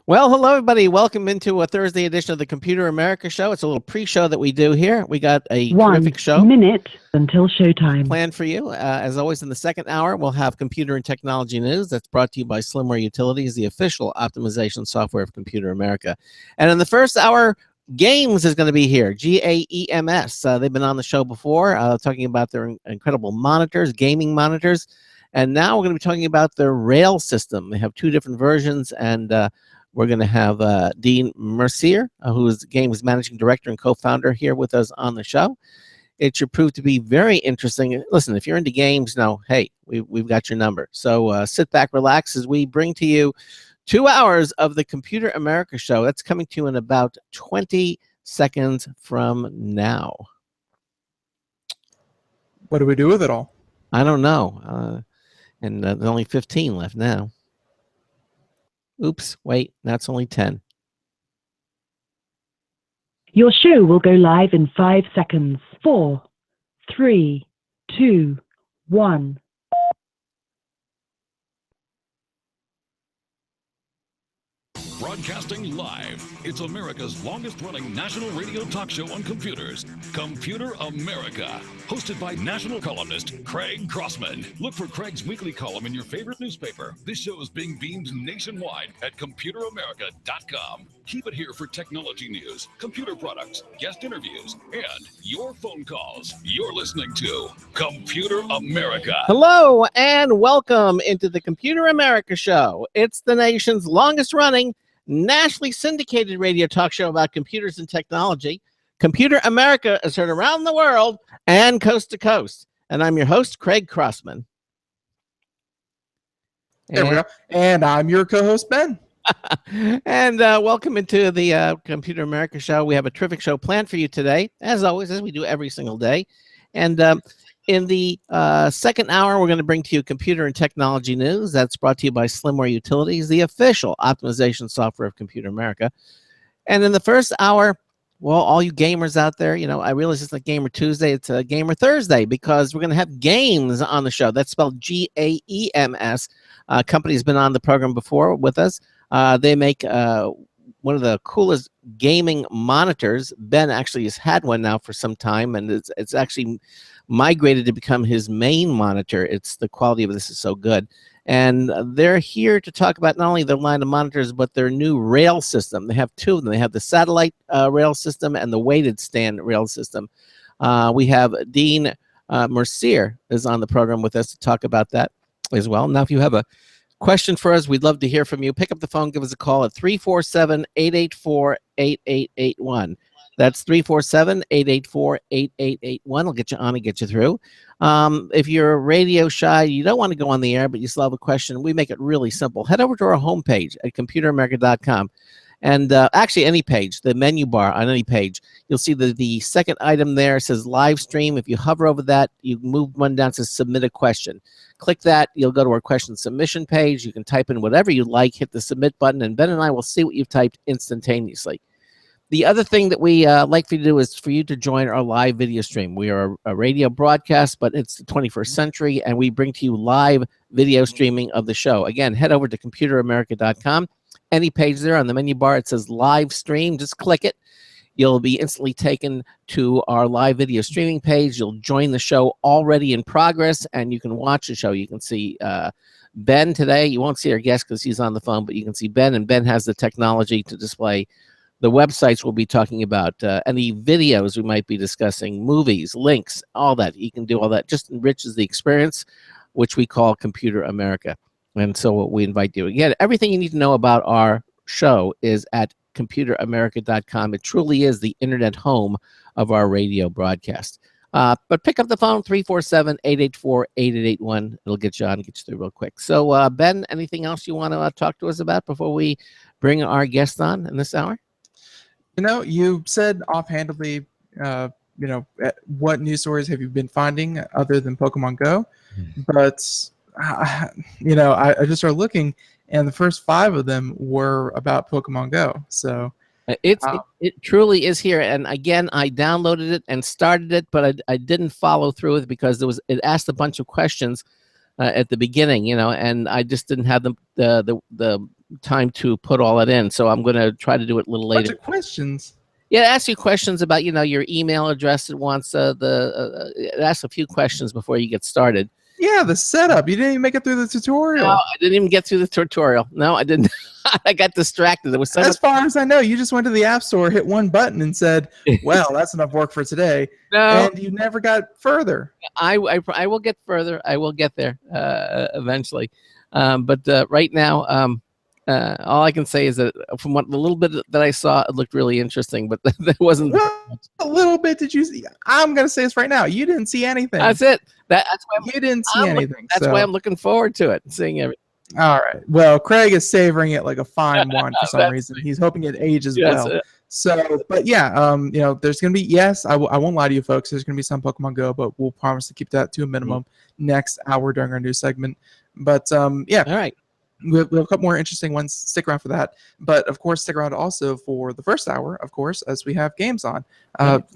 Well, hello, everybody. Welcome into a Thursday edition of the Computer America Show. It's a little pre-show that we do here. We got a terrific show. 1 minute until showtime. Planned for you. As always, in the second hour, we'll have computer and technology news. That's brought to you by Slimware Utilities, the official optimization software of Computer America. And in the first hour, GAEMS is going to be here, GAEMS. They've been on the show before, talking about their incredible monitors, gaming monitors. And now we're going to be talking about their rail system. They have two different versions, and we're going to have Dean Mercier, who is GAEMS Managing Director and Co-Founder, here with us on the show. It should prove to be very interesting. Listen, if you're into games, hey, we've got your number. So sit back, relax, as we bring to you 2 hours of the Computer America Show. That's coming to you in about 20 seconds from now. What do we do with it all? I don't know. And there's only 15 left now. Oops, wait, that's only 10. Your show will go live in 5 seconds. 4, 3, 2, 1. Broadcasting live, it's America's longest-running national radio talk show on computers, Computer America, hosted by national columnist Craig Crossman. Look for Craig's weekly column in your favorite newspaper. This show is being beamed nationwide at ComputerAmerica.com. Keep it here for technology news, computer products, guest interviews, and your phone calls. You're listening to Computer America. Hello, and welcome into the Computer America Show. It's the nation's longest-running, nationally syndicated radio talk show about computers and technology. Computer America is heard around the world and coast to coast. And I'm your host, Craig Crossman. There we go. And I'm your co-host, Ben. And welcome into the Computer America Show. We have a terrific show planned for you today, as always, as we do every single day. And in the second hour, we're going to bring to you computer and technology news. That's brought to you by Slimware Utilities, the official optimization software of Computer America. And in the first hour, well, all you gamers out there, I realize it's not Gamer Tuesday, it's a Gamer Thursday, because we're going to have GAEMS on the show. That's spelled G-A-E-M-S. Company's been on the program before with us. They make one of the coolest gaming monitors. Ben actually has had one now for some time, and it's actually migrated to become his main monitor. It's the quality of this is so good. And they're here to talk about not only their line of monitors, but their new rail system. They have two of them. They have the Satellite rail system and the weighted stand rail system. We have Dean Mercier is on the program with us to talk about that as well. Now, if you have a question for us, we'd love to hear from you. Pick up the phone, give us a call at 347-884-8881. That's 347-884-8881. I'll get you on and get you through. If you're radio shy, you don't want to go on the air, but you still have a question, we make it really simple. Head over to our homepage at ComputerAmerica.com. And actually, any page, the menu bar on any page, you'll see the second item there says live stream. If you hover over that, you move one down to submit a question. Click that, you'll go to our question submission page. You can type in whatever you like, hit the submit button, and Ben and I will see what you've typed instantaneously. The other thing that we like for you to do is for you to join our live video stream. We are a radio broadcast, but it's the 21st century, and we bring to you live video streaming of the show. Again, head over to ComputerAmerica.com. Any page there on the menu bar, it says live stream. Just click it. You'll be instantly taken to our live video streaming page. You'll join the show already in progress, and you can watch the show. You can see Ben today. You won't see our guest because he's on the phone, but you can see Ben, and Ben has the technology to display the websites we'll be talking about, any videos we might be discussing, movies, links, all that. You can do all that. Just enriches the experience, which we call Computer America. And so we invite you. Again, everything you need to know about our show is at ComputerAmerica.com. It truly is the internet home of our radio broadcast. But pick up the phone, 347-884-8881. It'll get you on and get you through real quick. So, Ben, anything else you want to talk to us about before we bring our guest on in this hour? You said offhandedly, what news stories have you been finding other than Pokemon Go? But, I just started looking, and the first 5 of them were about Pokemon Go. So it truly is here. And again, I downloaded it and started it, but I didn't follow through with it because it asked a bunch of questions at the beginning, and I just didn't have the time to put all that in. So I'm going to try to do it a little Bunch later. of questions. Yeah, ask you questions about, your email address. It wants it asks a few questions before you get started. Yeah, the setup. You didn't even make it through the tutorial. No, I didn't even get through the tutorial. No, I didn't. I got distracted. There was so As much. far as I know, you just went to the App Store, hit one button, and said, "Well, that's enough work for today." No, And you never got further. I will get further. I will get there eventually. But right now, all I can say is that from the little bit that I saw, it looked really interesting. But that wasn't. Well, a little bit did you see? I'm going to say this right now. You didn't see anything. That's it. That's why you didn't see anything. That's why I'm looking forward to it, seeing everything. All right. Well, Craig is savoring it like a fine wine for some reason. He's hoping it ages well. So, but yeah, there's going to be, yes, I won't lie to you folks. There's going to be some Pokemon Go, but we'll promise to keep that to a minimum next hour during our news segment. But yeah. All right. We'll have a couple more interesting ones. Stick around for that. But, of course, stick around also for the first hour, of course, as we have games on.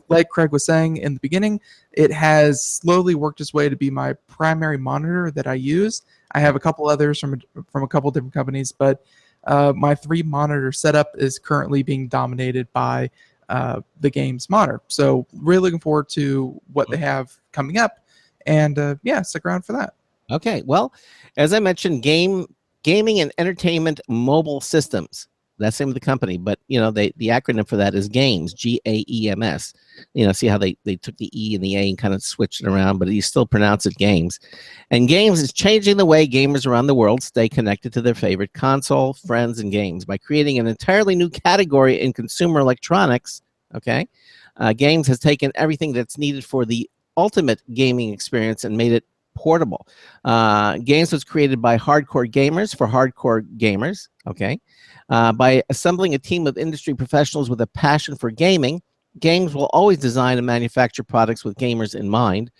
Like Craig was saying in the beginning, it has slowly worked its way to be my primary monitor that I use. I have a couple others from a couple different companies, but my 3-monitor setup is currently being dominated by the GAEMS monitor. So really looking forward to what they have coming up. And, yeah, stick around for that. Okay. Well, as I mentioned, Gaming and Entertainment Mobile Systems. That's the name of the company, but the acronym for that is GAEMS, GAEMS. See how they took the E and the A and kind of switched it around, but you still pronounce it GAEMS. And GAEMS is changing the way gamers around the world stay connected to their favorite console, friends, and games by creating an entirely new category in consumer electronics. Okay, GAEMS has taken everything that's needed for the ultimate gaming experience and made it portable. GAEMS was created by hardcore gamers for hardcore gamers. Okay. By assembling a team of industry professionals with a passion for gaming, GAEMS will always design and manufacture products with gamers in mind.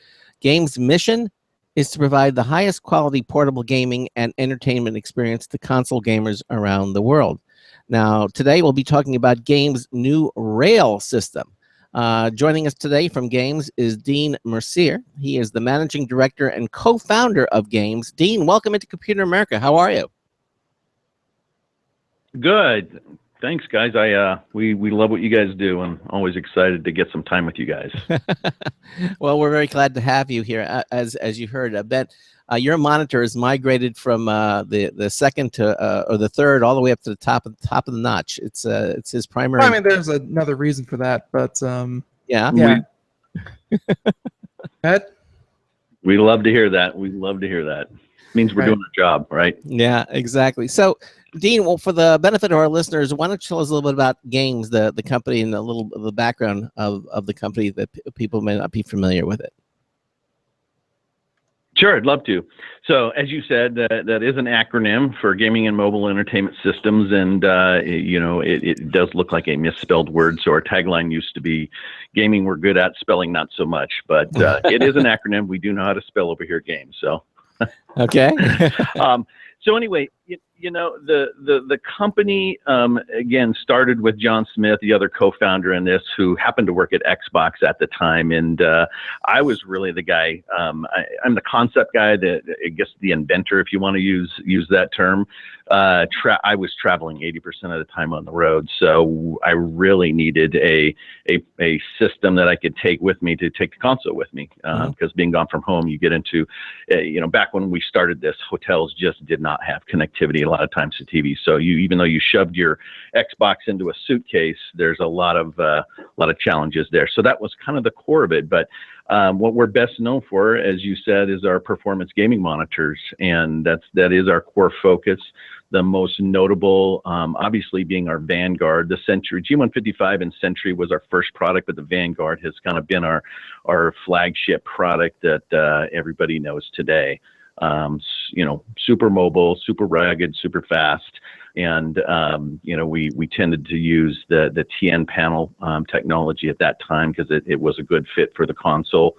GAEMS' mission is to provide the highest quality portable gaming and entertainment experience to console gamers around the world. Now, today we'll be talking about GAEMS' new rail system. Joining us today from GAEMS is Dean Mercier. He is the managing director and co-founder of GAEMS. Dean, welcome into Computer America. How are you? Good. Thanks, guys. We love what you guys do, and always excited to get some time with you guys. Well, we're very glad to have you here. As you heard, Ben, your monitor is migrated from the second to or the third all the way up to the top of the notch. It's his primary. Well, I mean, there's another reason for that, but yeah. Ed? We love to hear that. We love to hear that. It means we're doing our job, right? Yeah, exactly. So, Dean, well, for the benefit of our listeners, why don't you tell us a little bit about GAEMS, the company, and a little of the background of the company that people may not be familiar with it. Sure, I'd love to. So, as you said, that is an acronym for Gaming and Mobile Entertainment Systems, and it does look like a misspelled word. So our tagline used to be "Gaming we're good at, spelling not so much." But it is an acronym. We do know how to spell over here, GAEMS. So, okay. So anyway, the company again started with John Smith, the other co-founder in this, who happened to work at Xbox at the time, and I was really the guy. I'm the concept guy, I guess the inventor, if you want to use that term. I was traveling 80% of the time on the road, so I really needed a system that I could take with me to take the console with me, because being gone from home, you get into, back when we started this, hotels just did not have connectivity a lot of times to TV. So even though you shoved your Xbox into a suitcase, there's a lot of challenges there. So that was kind of the core of it. But what we're best known for, as you said, is our performance gaming monitors, and that is our core focus. The most notable, obviously, being our Vanguard. The Century G155 and Century was our first product, but the Vanguard has kind of been our flagship product that everybody knows today. Super mobile, super rugged, super fast. And, we tended to use the TN panel technology at that time because it was a good fit for the console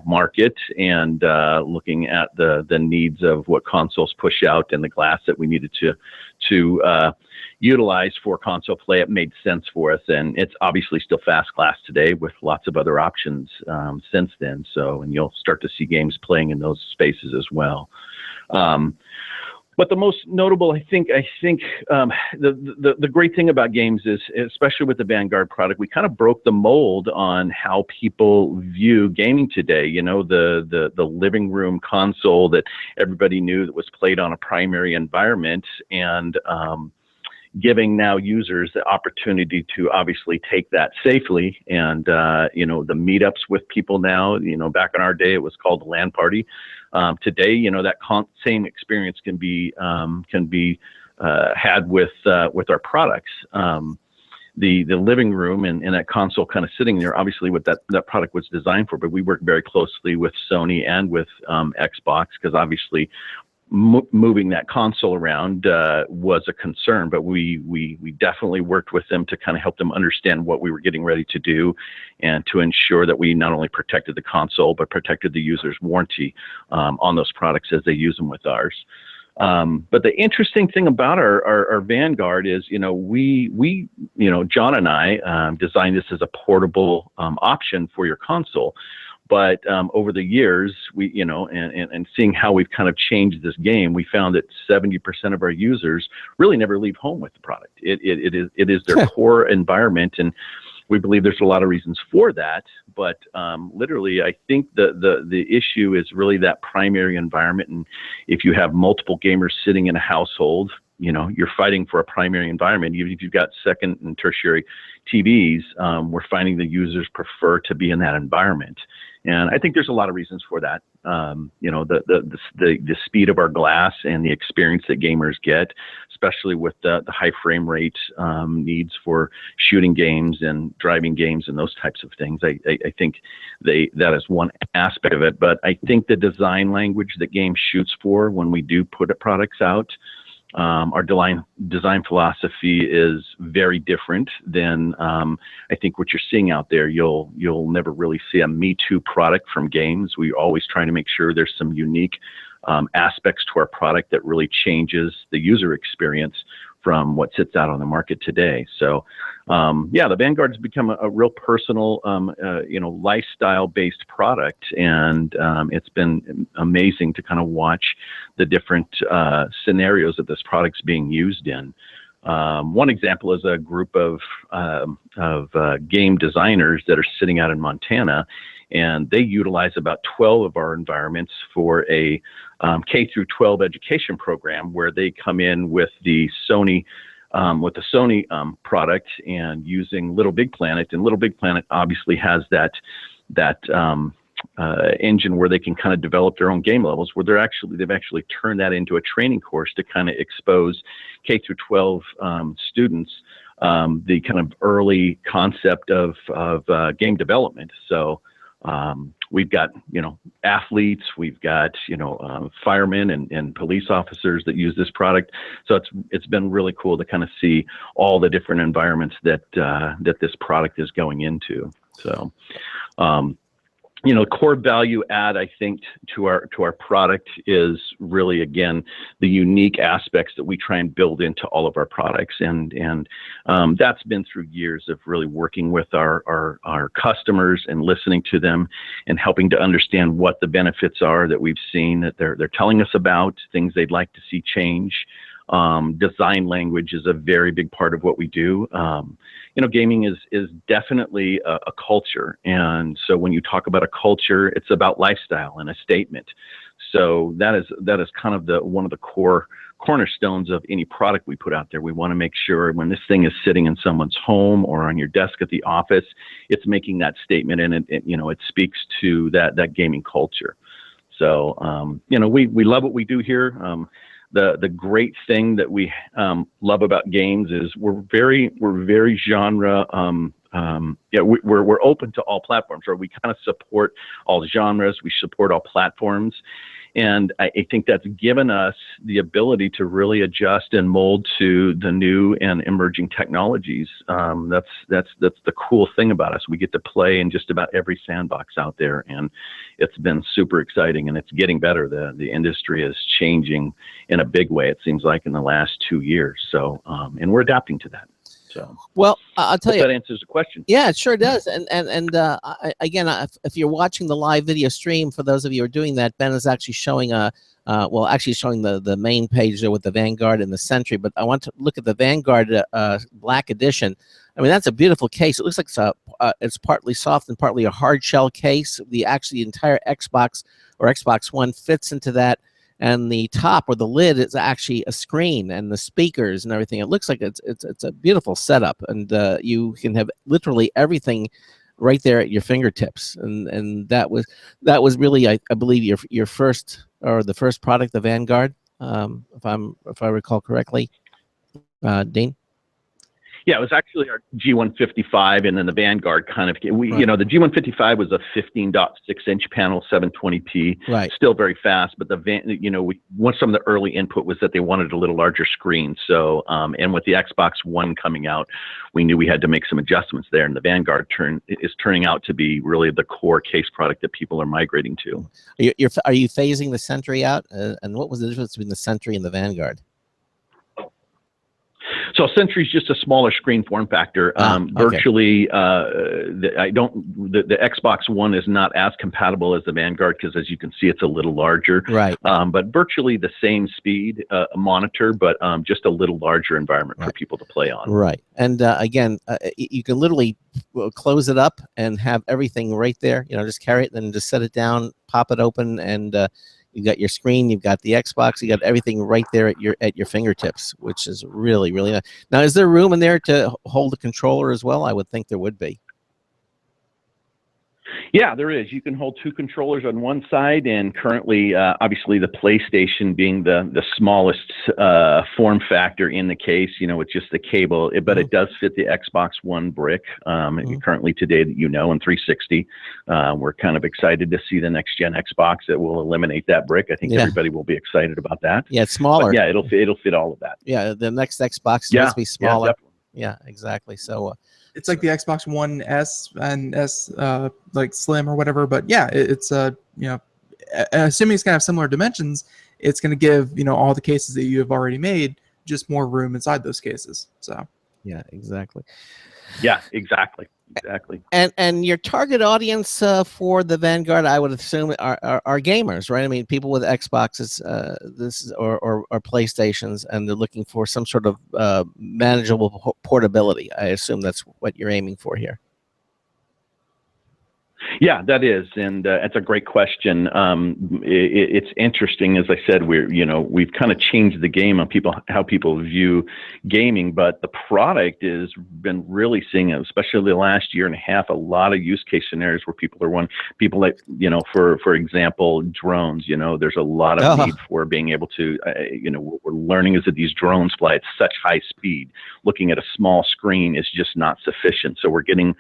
market, and looking at the needs of what consoles push out and the glass that we needed to utilize for console play, it made sense for us. And it's obviously still fast glass today with lots of other options since then. So, and you'll start to see games playing in those spaces as well. But the most notable, I think the great thing about games is, especially with the Vanguard product, we kind of broke the mold on how people view gaming today. You know, the living room console that everybody knew that was played on a primary environment, and giving now users the opportunity to obviously take that safely. And you know, the meetups with people now, you know, back in our day it was called the LAN party. Today, you know, that same experience can be had with our products. The living room and that console kind of sitting there, obviously what that product was designed for, but we work very closely with Sony and with Xbox, because obviously moving that console around was a concern, but we definitely worked with them to kind of help them understand what we were getting ready to do, and to ensure that we not only protected the console but protected the user's warranty on those products as they use them with ours. But the interesting thing about our Vanguard is, you know, we you know, John and I designed this as a portable option for your console. But over the years, we, you know, and seeing how we've kind of changed this game, we found that 70% of our users really never leave home with the product. It is their core environment, and we believe there's a lot of reasons for that. But literally, I think the issue is really that primary environment. And if you have multiple gamers sitting in a household, you know, you're fighting for a primary environment. Even if you've got second and tertiary TVs, we're finding the users prefer to be in that environment. And I think there's a lot of reasons for that. You know, the speed of our glass and the experience that gamers get, especially with the high frame rate needs for shooting games and driving games and those types of things. I think that is one aspect of it. But I think the design language that Games shoots for when we do put products out, our design philosophy is very different than I think what you're seeing out there. You'll never really see a Me Too product from Games. We always try to make sure there's some unique aspects to our product that really changes the user experience from what sits out on the market today. So yeah, the Vanguard has become a real personal, you know, lifestyle-based product, and it's been amazing to kind of watch the different scenarios that this product's being used in. One example is a group of game designers that are sitting out in Montana, and they utilize about 12 of our environments for a K through 12 education program, where they come in with the Sony product and using Little Big Planet. And Little Big Planet obviously has that engine where they can kind of develop their own game levels, where they've actually turned that into a training course to kind of expose K through 12 students the kind of early concept of game development. So we've got, you know, athletes, we've got, you know, firemen and police officers that use this product. So it's been really cool to kind of see all the different environments that this product is going into. So you know, core value add, I think, to our product is really, again, the unique aspects that we try and build into all of our products, and that's been through years of really working with our customers and listening to them and helping to understand what the benefits are that we've seen that they're telling us about, things they'd like to see change. Design language is a very big part of what we do. You know, gaming is definitely a culture, and so when you talk about a culture, it's about lifestyle and a statement. So that is kind of one of the cornerstones of any product we put out there. We want to make sure when this thing is sitting in someone's home or on your desk at the office, it's making that statement, and it speaks to that gaming culture. So you know, we love what we do here. The great thing that we love about Games is we're very genre. Yeah, we're open to all platforms, or we kind of support all genres. We support all platforms, and I think that's given us the ability to really adjust and mold to the new and emerging technologies. That's the cool thing about us. We get to play in just about every sandbox out there, and it's been super exciting, and it's getting better. The industry is changing in a big way, it seems like, in the last 2 years. So, and we're adapting to that. So, well, I'll tell you, that answers the question. Yeah, it sure does. And again, if you're watching the live video stream, for those of you who are doing that, Ben is actually showing a well, actually showing the main page there with the Vanguard and the Sentry, but I want to look at the Vanguard Black Edition. I mean, that's a beautiful case. It looks like it's partly soft and partly a hard shell case. The entire Xbox or Xbox One fits into that, and the top or the lid is actually a screen and the speakers and everything. It looks like it's a beautiful setup, and you can have literally everything right there at your fingertips. And that was really, I believe, your first, or the first product, the Vanguard, if I recall correctly, Dean. Yeah, it was actually our G155, and then the Vanguard kind of, Right. you know, the G155 was a 15.6-inch panel, 720p, Right. still very fast, but some of the early input was that they wanted a little larger screen. So, and with the Xbox One coming out, we knew we had to make some adjustments there, and the Vanguard is turning out to be really the core case product that people are migrating to. Are you phasing the Sentry out? And what was the difference between the Sentry and the Vanguard? So Sentry is just a smaller screen form factor. Okay. Virtually, the Xbox One is not as compatible as the Vanguard, because as you can see, it's a little larger. Right. But virtually the same speed monitor, but just a little larger environment for people to play on. Right. And again, you can literally close it up and have everything right there. You know, just carry it, then just set it down, pop it open, and you've got your screen, you've got the Xbox, you got everything right there at your fingertips, which is really, really nice. Now, is there room in there to hold a controller as well? I would think there would be. Yeah, there is. You can hold two controllers on one side, and currently, obviously, the PlayStation being the smallest form factor in the case, you know, with just the cable, but it does fit the Xbox One brick currently today, and 360. We're kind of excited to see the next gen Xbox that will eliminate that brick. I think everybody will be excited about that. Yeah, it's smaller. But yeah, it'll fit all of that. Yeah, the next Xbox is supposed to be smaller. Yeah, exactly. So it's like the Xbox One S and S, like Slim or whatever. But yeah, it's you know, assuming it's gonna have similar dimensions, it's gonna give, you know, all the cases that you have already made just more room inside those cases. So yeah, exactly. Yeah, exactly. Exactly. And your target audience for the Vanguard, I would assume, are gamers, right? I mean, people with Xboxes, or PlayStations, and they're looking for some sort of manageable portability. I assume that's what you're aiming for here. Yeah, that is, and it's a great question. It's interesting, as I said, we've kind of changed the game on how people view gaming, but the product has been really seeing, especially the last year and a half, a lot of use case scenarios where people like, you know, for example, drones. You know, there's a lot of need for being able to, you know, we're learning is that these drones fly at such high speed. Looking at a small screen is just not sufficient. So we're getting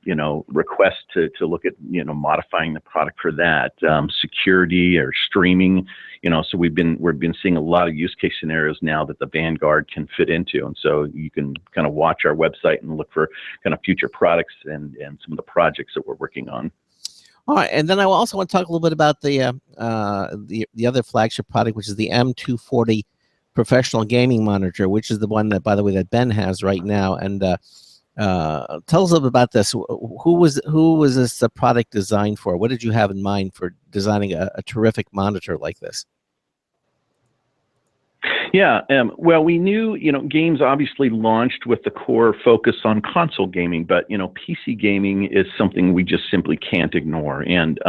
you know, requests to look at, you know, modifying the product for that, security or streaming, you know. So we've been seeing a lot of use case scenarios now that the Vanguard can fit into, and so you can kind of watch our website and look for kind of future products and some of the projects that we're working on. All right, and then I also want to talk a little bit about the other flagship product, which is the M240 professional gaming monitor, which is the one that, by the way, that Ben has right now. And tell us a little bit about this. Who was this product designed for? What did you have in mind for designing a terrific monitor like this? Yeah, well, we knew, you know, GAEMS obviously launched with the core focus on console gaming, but, you know, PC gaming is something we just simply can't ignore. And,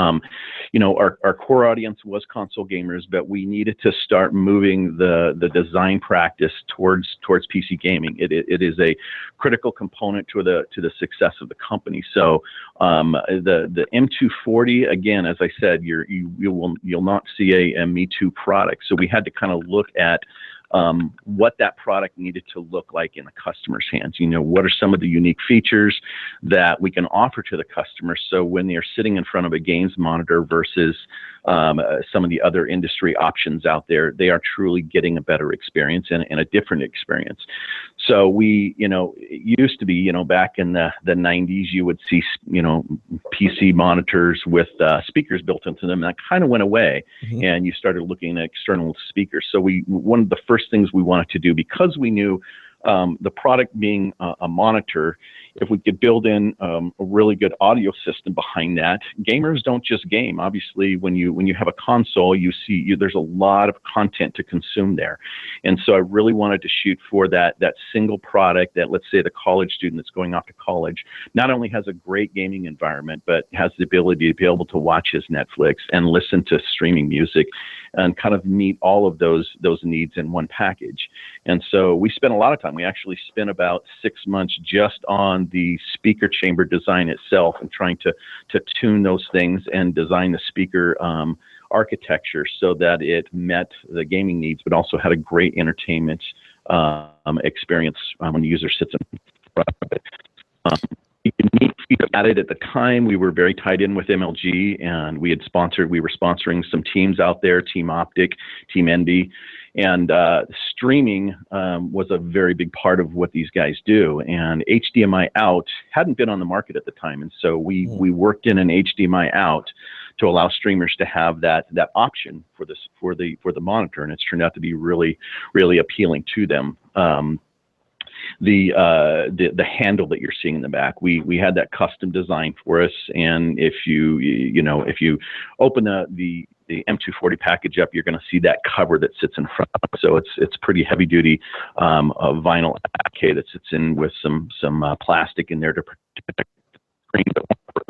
you know, our core audience was console gamers, but we needed to start moving the design practice towards PC gaming. It is a critical component to the success of the company. So the M240, again, as I said, you'll not see a Me Too product. So we had to kind of look at what that product needed to look like in the customer's hands. You know, what are some of the unique features that we can offer to the customer, so when they're sitting in front of a GAEMS monitor versus some of the other industry options out there, they are truly getting a better experience and a different experience. So we, you know, it used to be, you know, back in the 90s, you would see, you know, PC monitors with speakers built into them. That kind of went away, and you started looking at external speakers. So one of the first things we wanted to do, because we knew the product being a monitor, if we could build in a really good audio system behind that. Gamers don't just game. Obviously, when you have a console, there's a lot of content to consume there, and so I really wanted to shoot for that single product that, let's say, the college student that's going off to college not only has a great gaming environment, but has the ability to be able to watch his Netflix and listen to streaming music, and kind of meet all of those needs in one package. And so we spent a lot of time. We actually spent about 6 months just on the speaker chamber design itself and trying to tune those things and design the speaker architecture so that it met the gaming needs, but also had a great entertainment experience when the user sits in front of it. Unique feature added at the time, we were very tied in with MLG, and we were sponsoring some teams out there, Team Optic, Team Envy, and streaming was a very big part of what these guys do. And HDMI out hadn't been on the market at the time, and so we worked in an HDMI out to allow streamers to have that option for the monitor, and it's turned out to be really, really appealing to them. The handle that you're seeing in the back, we had that custom design for us, and if you open the M240 package up, you're going to see that cover that sits in front. So it's pretty heavy duty vinyl applique that sits in with some plastic in there to protect the screen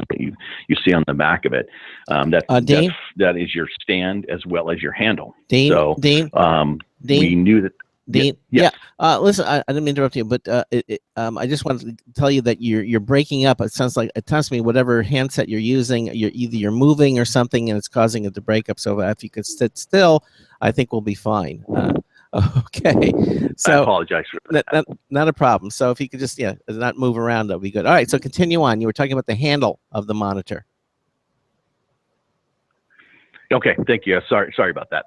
that you see on the back of it. That is your stand as well as your handle. Dean, so Dean, we knew that. Dean, yeah. Listen, I didn't mean to interrupt you, but I just wanted to tell you that you're breaking up. It sounds to me whatever handset you're using, you're moving or something, and it's causing it to break up. So if you could sit still, I think we'll be fine. Okay. So I apologize for that. Not a problem. So if you could just not move around, that'll be good. All right. So continue on. You were talking about the handle of the monitor. Okay. Thank you. Sorry about that.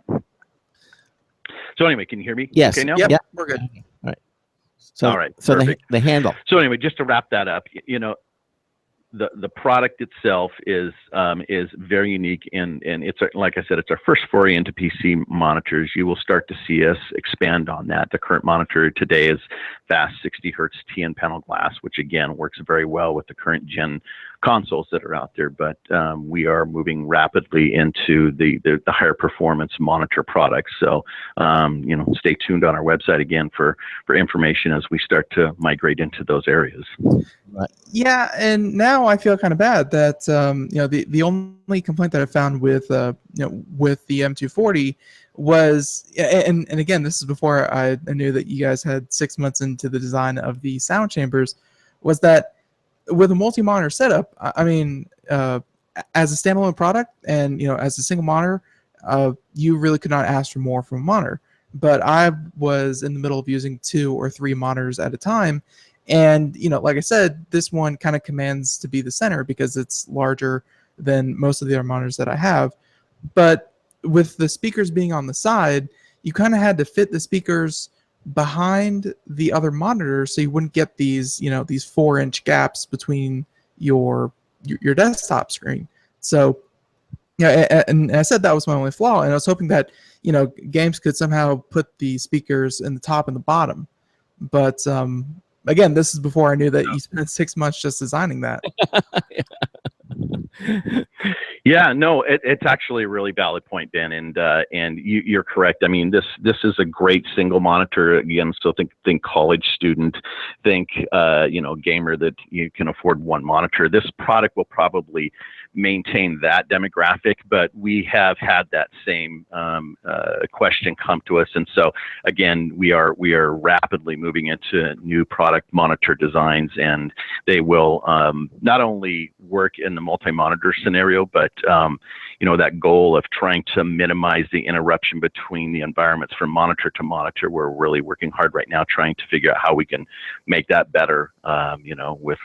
So anyway, can you hear me? Yes. Okay now? Yep, Yep. we're good. All right. So, all right. So perfect. the handle. So anyway, just to wrap that up, the product itself is very unique, and it's like I said, it's our first foray into PC monitors. You will start to see us expand on that. The current monitor today is fast 60 hertz TN panel glass, which again works very well with the current gen consoles that are out there. But we are moving rapidly into the higher performance monitor products. So stay tuned on our website again for information as we start to migrate into those areas. Right. Yeah, and now I feel kind of bad that the only complaint that I found with with the M240 was, and again, this is before I knew that you guys had 6 months into the design of the sound chambers, was that with a multi-monitor setup, I mean, as a standalone product and as a single monitor, you really could not ask for more from a monitor. But I was in the middle of using 2 or 3 monitors at a time. And, like I said, this one kind of commands to be the center because it's larger than most of the other monitors that I have. But with the speakers being on the side, you kind of had to fit the speakers behind the other monitors so you wouldn't get these, these 4-inch gaps between your desktop screen. So, and I said that was my only flaw, and I was hoping that, GAEMS could somehow put the speakers in the top and the bottom. But, again, this is before I knew that you spent 6 months just designing that. Yeah, no, it's actually a really valid point, Ben, and you're correct. I mean, this is a great single monitor again. So think college student, think gamer that you can afford one monitor. This product will probably maintain that demographic, but we have had that same question come to us, and so again, we are rapidly moving into new product monitor designs, and they will not only work in the multi-monitor scenario, but that goal of trying to minimize the interruption between the environments from monitor to monitor. We're really working hard right now trying to figure out how we can make that better, with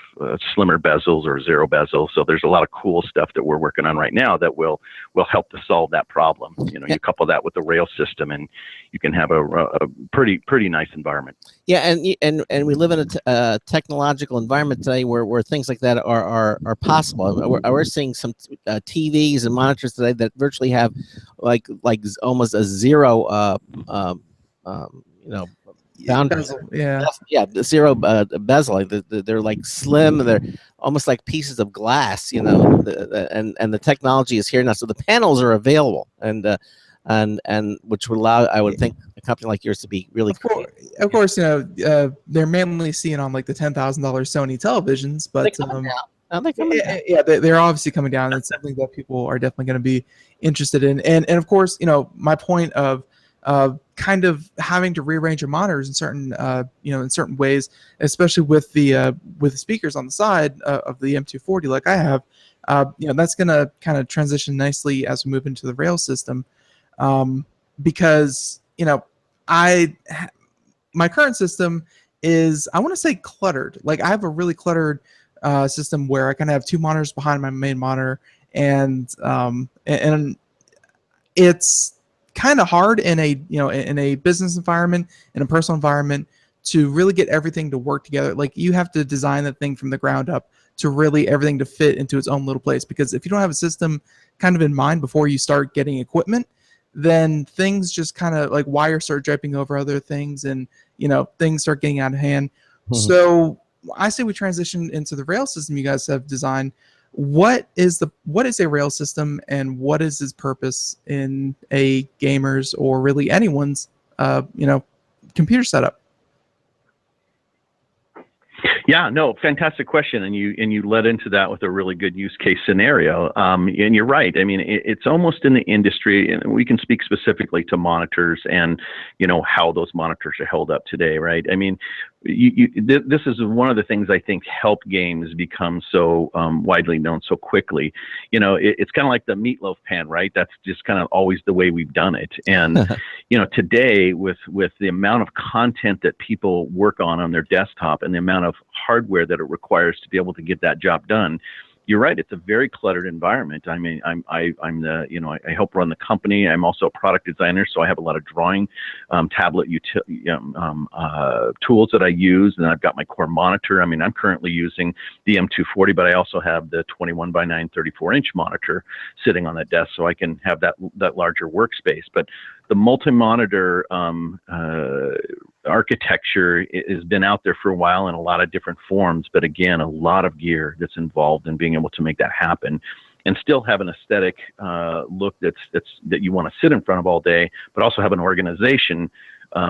slimmer bezels or zero bezels. So there's a lot of cool stuff that we're working on right now that will help to solve that problem. You couple that with the rail system, and you can have a pretty nice environment. Yeah, and we live in a technological environment today where things like that are possible. We're seeing some TVs and monitors today that virtually have like almost a zero Foundry. bezel, yeah. Yeah, the zero bezel. Like they're like slim. They're almost like pieces of glass, you know. And the technology is here now, so the panels are available, and which would allow, I would think, a company like yours to be really Of course, you know, they're mainly seen on like the $10,000 Sony televisions, but they're obviously coming down. It's something that people are definitely going to be interested in, and of course, you know, my point of kind of having to rearrange your monitors in certain in certain ways, especially with the speakers on the side of the M240 like I have, that's going to kind of transition nicely as we move into the rail system, because my current system is, I want to say, cluttered. Like I have a really cluttered system where I kind of have two monitors behind my main monitor, and it's kind of hard in a business environment, in a personal environment, to really get everything to work together. Like you have to design the thing from the ground up to really everything to fit into its own little place. Because if you don't have a system kind of in mind before you start getting equipment, then things just kind of like wires start draping over other things, and things start getting out of hand. So I say we transition into the rail system you guys have designed. What is a rail system, and what is its purpose in a gamer's or really anyone's computer setup? Yeah, no, fantastic question, and you led into that with a really good use case scenario. And you're right. I mean, it's almost in the industry, and we can speak specifically to monitors and how those monitors are held up today, right? I mean, this is one of the things I think help games become so widely known so quickly. It's kind of like the meatloaf pan, right? That's just kind of always the way we've done it. And today with the amount of content that people work on their desktop and the amount of hardware that it requires to be able to get that job done, you're right. It's a very cluttered environment. I mean, I help run the company. I'm also a product designer, so I have a lot of drawing tablet tools that I use, and I've got my core monitor. I mean, I'm currently using the M240, but I also have the 21:9 34-inch monitor sitting on that desk, so I can have that larger workspace. But the multi-monitor architecture has been out there for a while in a lot of different forms, but again, a lot of gear that's involved in being able to make that happen and still have an aesthetic look that you want to sit in front of all day, but also have an organization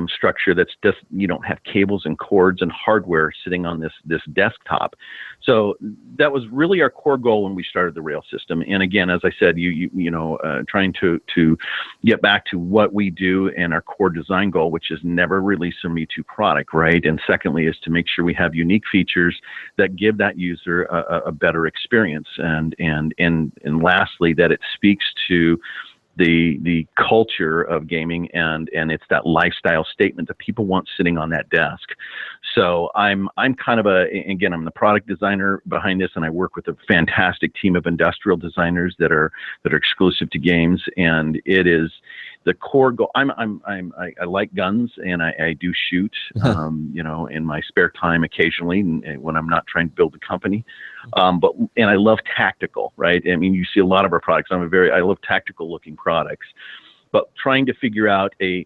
structure that's just, you don't have cables and cords and hardware sitting on this desktop. So that was really our core goal when we started the rail system. And again, as I said, trying to get back to what we do and our core design goal, which is never release a Me Too product, right? And secondly is to make sure we have unique features that give that user a better experience. And lastly, that it speaks to the culture of gaming, and it's that lifestyle statement that people want sitting on that desk. So I'm kind of I'm the product designer behind this, and I work with a fantastic team of industrial designers that are exclusive to games, and it is the core goal. I like guns, and I do shoot, in my spare time occasionally when I'm not trying to build a company. But I love tactical, right? I mean, you see a lot of our products. I love tactical looking products, but trying to figure out a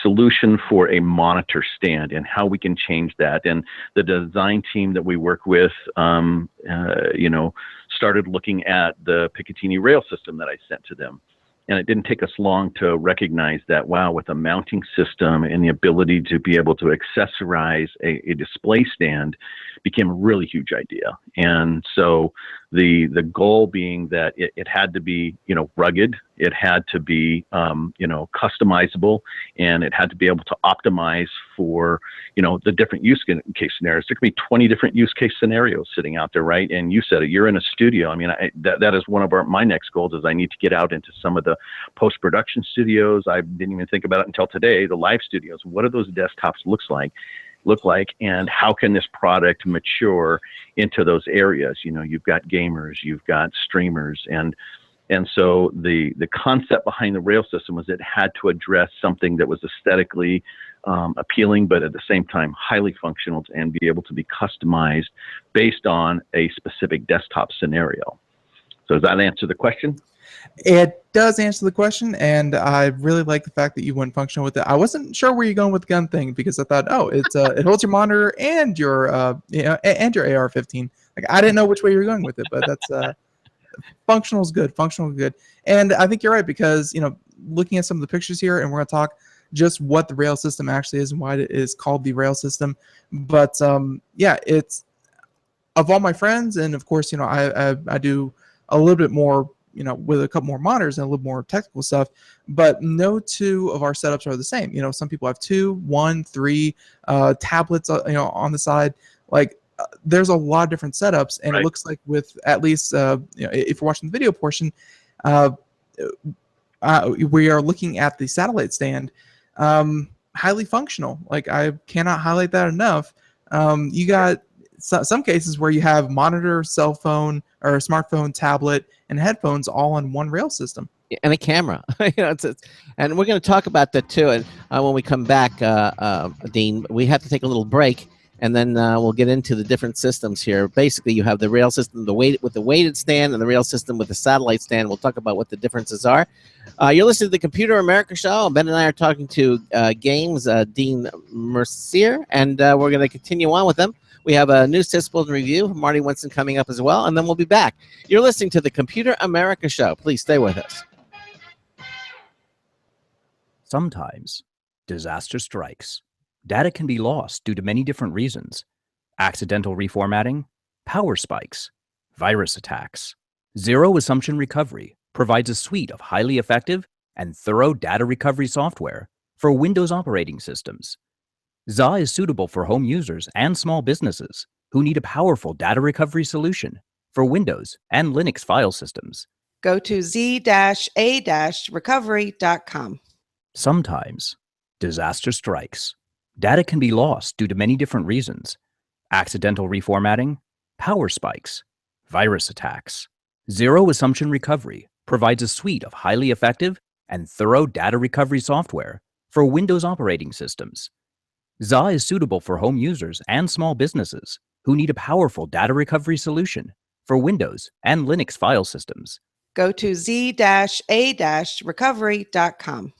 solution for a monitor stand and how we can change that. And the design team that we work with, started looking at the Picatinny rail system that I sent to them. And it didn't take us long to recognize that, wow, with a mounting system and the ability to be able to accessorize a display stand became a really huge idea. And so the goal being that it had to be, rugged, it had to be, customizable, and it had to be able to optimize for, the different use case scenarios. There could be 20 different use case scenarios sitting out there, right? And you said it, you're in a studio. I mean, that is one of my next goals is I need to get out into some of the post-production studios. I didn't even think about it until today, the live studios. What do those desktops look like, and how can this product mature into those areas? You've got gamers, you've got streamers, and so the concept behind the rail system was it had to address something that was aesthetically appealing, but at the same time highly functional and be able to be customized based on a specific desktop scenario. So does that answer the question? It does answer the question, and I really like the fact that you went functional with it. I wasn't sure where you're going with the gun thing because I thought, oh, it's it holds your monitor and your and your AR-15. Like I didn't know which way you were going with it, but that's functional is good. Functional is good, and I think you're right because looking at some of the pictures here, and we're going to talk just what the rail system actually is and why it is called the rail system. But yeah, it's of all my friends, and of course, I do a little bit more, with a couple more monitors and a little more technical stuff, but no two of our setups are the same. Some people have 2, 1, 3 tablets, on the side. Like there's a lot of different setups, and Right. It looks like with at least, if you're watching the video portion, we are looking at the satellite stand, highly functional. Like I cannot highlight that enough. You got some cases where you have monitor, cell phone, or smartphone, tablet, and headphones all on one rail system. And a camera. And we're going to talk about that too. And when we come back, Dean, we have to take a little break, and then we'll get into the different systems here. Basically, you have the rail system, with the weighted stand, and the rail system with the satellite stand. We'll talk about what the differences are. You're listening to the Computer America Show. Ben and I are talking to GAEMS, Dean Mercier, and we're going to continue on with them. We have a news tip bulletin review, Marty Winston coming up as well, and then we'll be back. You're listening to the Computer America Show. Please stay with us. Sometimes disaster strikes. Data can be lost due to many different reasons: accidental reformatting, power spikes, virus attacks. Zero Assumption Recovery provides a suite of highly effective and thorough data recovery software for Windows operating systems. ZA is suitable for home users and small businesses who need a powerful data recovery solution for Windows and Linux file systems. Go to z-a-recovery.com. Sometimes disaster strikes. Data can be lost due to many different reasons: accidental reformatting, power spikes, virus attacks. Zero Assumption Recovery provides a suite of highly effective and thorough data recovery software for Windows operating systems. ZA is suitable for home users and small businesses who need a powerful data recovery solution for Windows and Linux file systems. Go to z-a-recovery.com.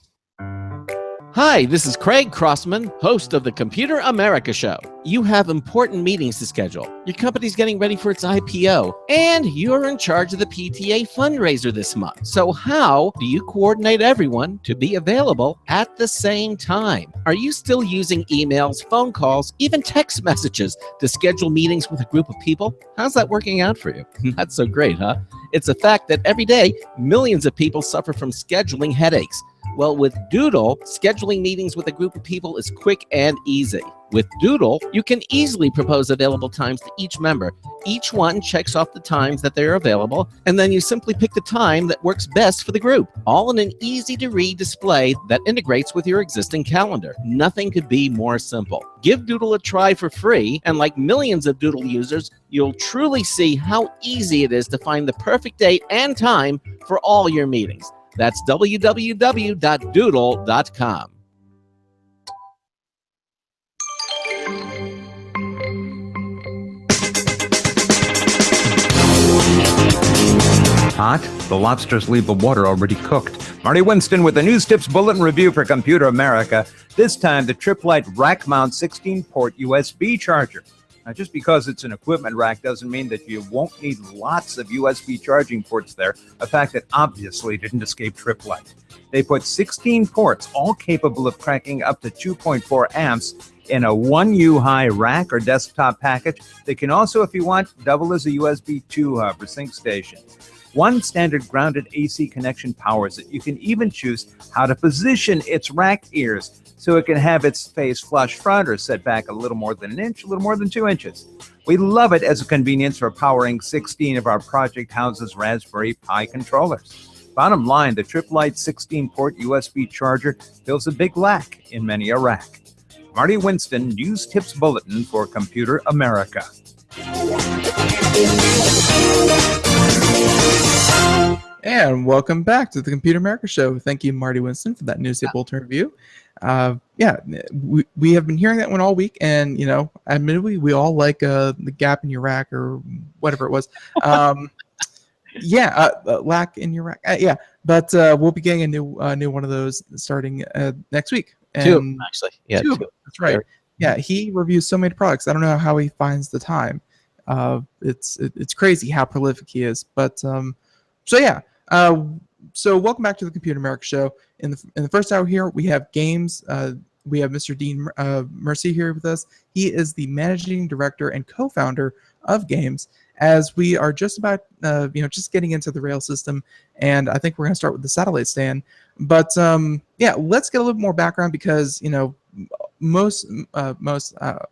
Hi, this is Craig Crossman, host of the Computer America Show. You have important meetings to schedule. Your company's getting ready for its IPO, and you're in charge of the PTA fundraiser this month. So how do you coordinate everyone to be available at the same time? Are you still using emails, phone calls, even text messages to schedule meetings with a group of people? How's that working out for you? Not so great, huh? It's a fact that every day, millions of people suffer from scheduling headaches. Well, with Doodle, scheduling meetings with a group of people is quick and easy. With Doodle, you can easily propose available times to each member. Each one checks off the times that they're available, and then you simply pick the time that works best for the group, all in an easy-to-read display that integrates with your existing calendar. Nothing could be more simple. Give Doodle a try for free, and like millions of Doodle users, you'll truly see how easy it is to find the perfect date and time for all your meetings. That's www.doodle.com. Hot? The lobsters leave the water already cooked. Marty Winston with the News Tips Bulletin Review for Computer America. This time, the Triplite rack mount 16-port USB charger. Now, just because it's an equipment rack doesn't mean that you won't need lots of USB charging ports there, a fact that obviously didn't escape Triplite. They put 16 ports, all capable of cracking up to 2.4 amps, in a 1U high rack or desktop package. They can also, if you want, double as a USB 2 hub or sync station. One standard grounded AC connection powers it. You can even choose how to position its rack ears so it can have its face flush front or set back a little more than an inch, a little more than 2 inches. We love it as a convenience for powering 16 of our Project House's Raspberry Pi controllers. Bottom line, the Triplite 16-port USB charger fills a big lack in many a rack. Marty Winston, News Tips Bulletin for Computer America. And welcome back to the Computer America Show. Thank you, Marty Winston, for that news tip bulletin review. We have been hearing that one all week, and admittedly, we all like the gap in your rack or whatever it was. Yeah, lack in your rack. Yeah, but we'll be getting a new one of those starting next week. Two, And actually. Yeah, two. two. That's right. Sure. Yeah, he reviews so many products. I don't know how he finds the time. It's crazy how prolific he is. But so yeah. So welcome back to the Computer America Show. In the first hour here, we have games. We have Mr. Dean Mercy here with us. He is the managing director and co-founder of GAEMS. As we are just about just getting into the rail system, and I think we're going to start with the satellite stand. But yeah, let's get a little more background because most of our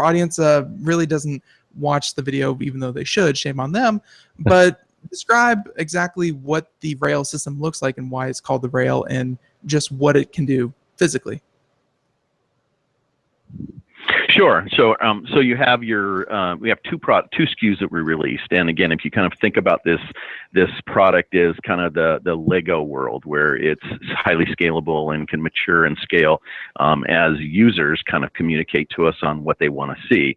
audience really doesn't watch the video, even though they should. Shame on them. But describe exactly what the rail system looks like and why it's called the rail, and just what it can do physically. Sure. So, so you have your we have two SKUs that we released, and again, if you kind of think about this product is kind of the Lego world, where it's highly scalable and can mature and scale as users kind of communicate to us on what they want to see.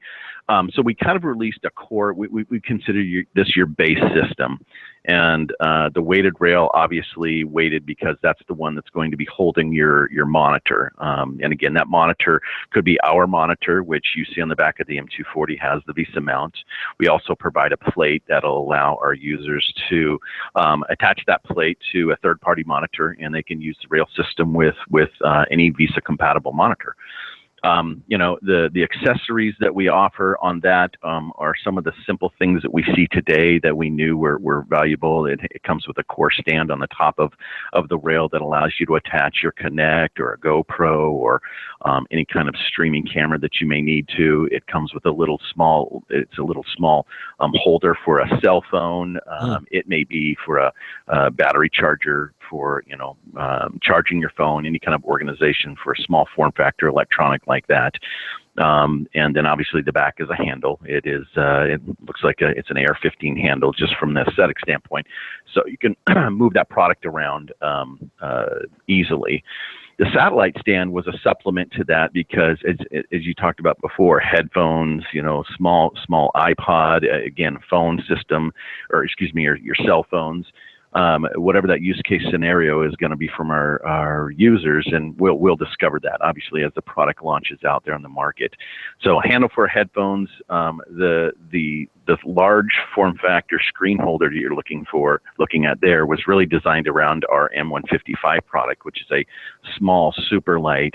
So we kind of released a core. We consider this your base system, and the weighted rail obviously weighted because that's the one that's going to be holding your monitor. And again, that monitor could be our monitor, which you see on the back of the M240 has the VESA mount. We also provide a plate that'll allow our users to attach that plate to a third-party monitor, and they can use the rail system with any VESA compatible monitor. The accessories that we offer on that are some of the simple things that we see today that we knew were valuable. It comes with a core stand on the top of the rail that allows you to attach your Kinect or a GoPro or any kind of streaming camera that you may need to. It comes with a little small holder for a cell phone. It may be for a battery charger for charging your phone, any kind of organization for a small form factor electronic like that. And then obviously the back is a handle. It looks like it's an AR-15 handle just from the aesthetic standpoint. So you can move that product around easily. The satellite stand was a supplement to that because, as you talked about before, headphones, small iPod, again, phone system, or excuse me, your cell phones. Whatever that use case scenario is going to be from our users, and we'll discover that obviously as the product launches out there on the market. So a handle for headphones, the large form factor screen holder that you're looking at there was really designed around our M155 product, which is a small, super light,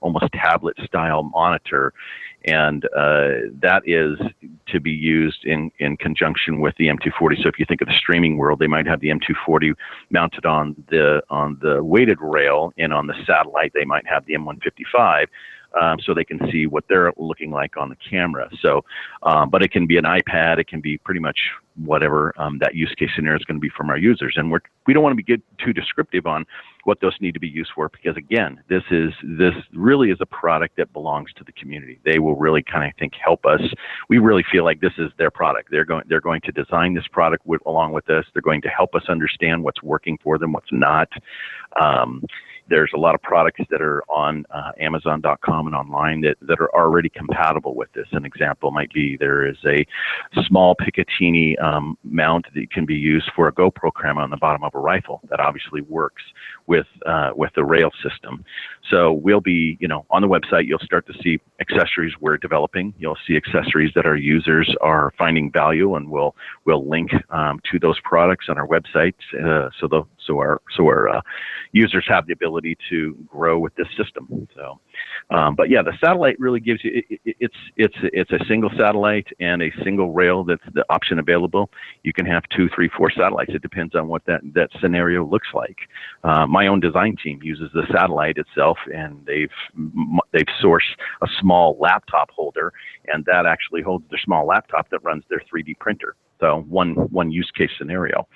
almost tablet style monitor. And that is to be used in conjunction with the M240. So if you think of the streaming world, they might have the M240 mounted on the weighted rail, and on the satellite they might have the M155. So they can see what they're looking like on the camera. So, but it can be an iPad, it can be pretty much whatever that use case scenario is going to be from our users. And we don't want to be too descriptive on what those need to be used for, because again, this really is a product that belongs to the community. They will really kind of help us. We really feel like this is their product. They're going to design this product along with us. They're going to help us understand what's working for them, what's not. There's a lot of products that are on Amazon.com and online that are already compatible with this. An example might be there is a small Picatinny mount that can be used for a GoPro camera on the bottom of a rifle that obviously works with the rail system. So we'll be, on the website, you'll start to see accessories we're developing. You'll see accessories that our users are finding value, and we'll link to those products on our website, so our users have the ability to grow with this system. So, but yeah, the satellite really gives you it's a single satellite and a single rail. That's the option available. You can have 2, 3, 4 satellites. It depends on what that scenario looks like. My own design team uses the satellite itself, and they've sourced a small laptop holder, and that actually holds their small laptop that runs their 3D printer. So one use case scenario.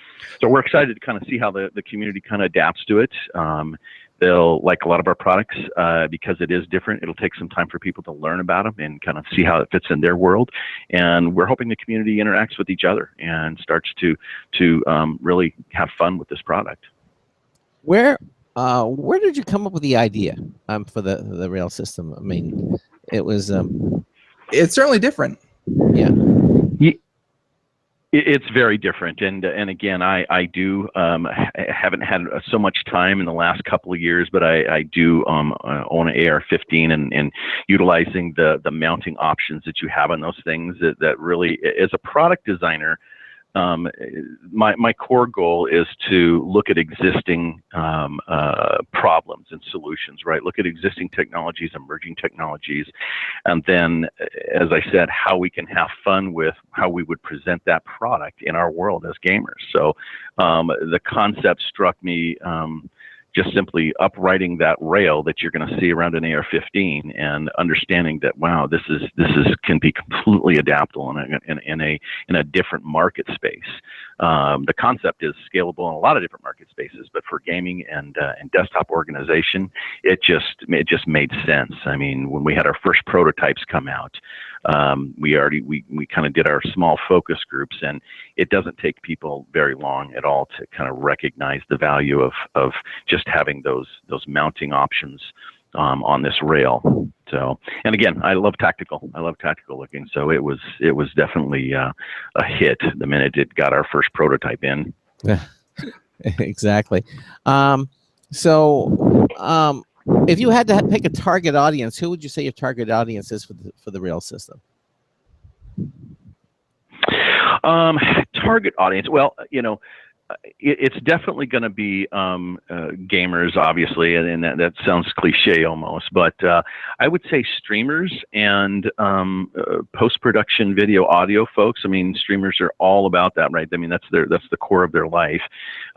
So we're excited to kind of see how the community kind of adapts to it. They'll like a lot of our products because it is different. It'll take some time for people to learn about them and kind of see how it fits in their world. And we're hoping the community interacts with each other and starts to really have fun with this product. Where did you come up with the idea for the rail system? I mean, it was it's certainly different. Yeah. It's very different, and again, I do haven't had so much time in the last couple of years, but I do own an AR-15, and utilizing the mounting options that you have on those things that really, as a product designer, my core goal is to look at existing problems and solutions, right? Look at existing technologies, emerging technologies, and then, as I said, how we can have fun with how we would present that product in our world as gamers. So the concept struck me just simply uprighting that rail that you're going to see around an AR-15 and understanding that, wow, this can be completely adaptable in a different market space. The concept is scalable in a lot of different market spaces, but for gaming and desktop organization, it just made sense. I mean, when we had our first prototypes come out, we kind of did our small focus groups, and it doesn't take people very long at all to kind of recognize the value of just having those mounting options on this rail. So, and again, I love tactical looking. So it was definitely a hit the minute it got our first prototype in. Yeah, exactly. If you had to pick a target audience, who would you say your target audience is for the rail system? Target audience. Well, it's definitely going to be gamers, obviously, and that sounds cliche almost, but I would say streamers and post-production video audio folks. I mean, streamers are all about that, right? I mean, that's the core of their life.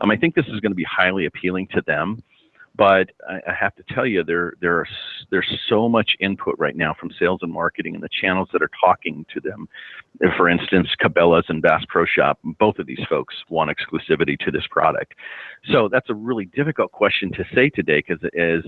I think this is going to be highly appealing to them. But I have to tell you, there's so much input right now from sales and marketing and the channels that are talking to them. For instance, Cabela's and Bass Pro Shop, both of these folks want exclusivity to this product. So that's a really difficult question to say today, because as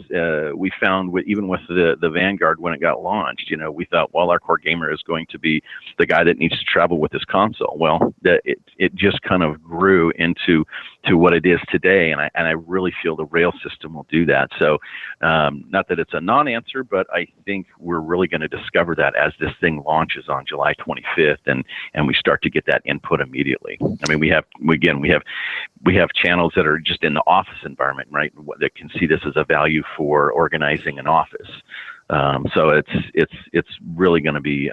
we found even with the Vanguard when it got launched, we thought, well, our core gamer is going to be the guy that needs to travel with his console. Well, it just kind of grew into what it is today, and I really feel the rail system will do that. So not that it's a non-answer, but I think we're really going to discover that as this thing launches on July 25th, and we start to get that input immediately. I mean, we have channels that are just in the office environment, right, that can see this as a value for organizing an office. So it's really going to be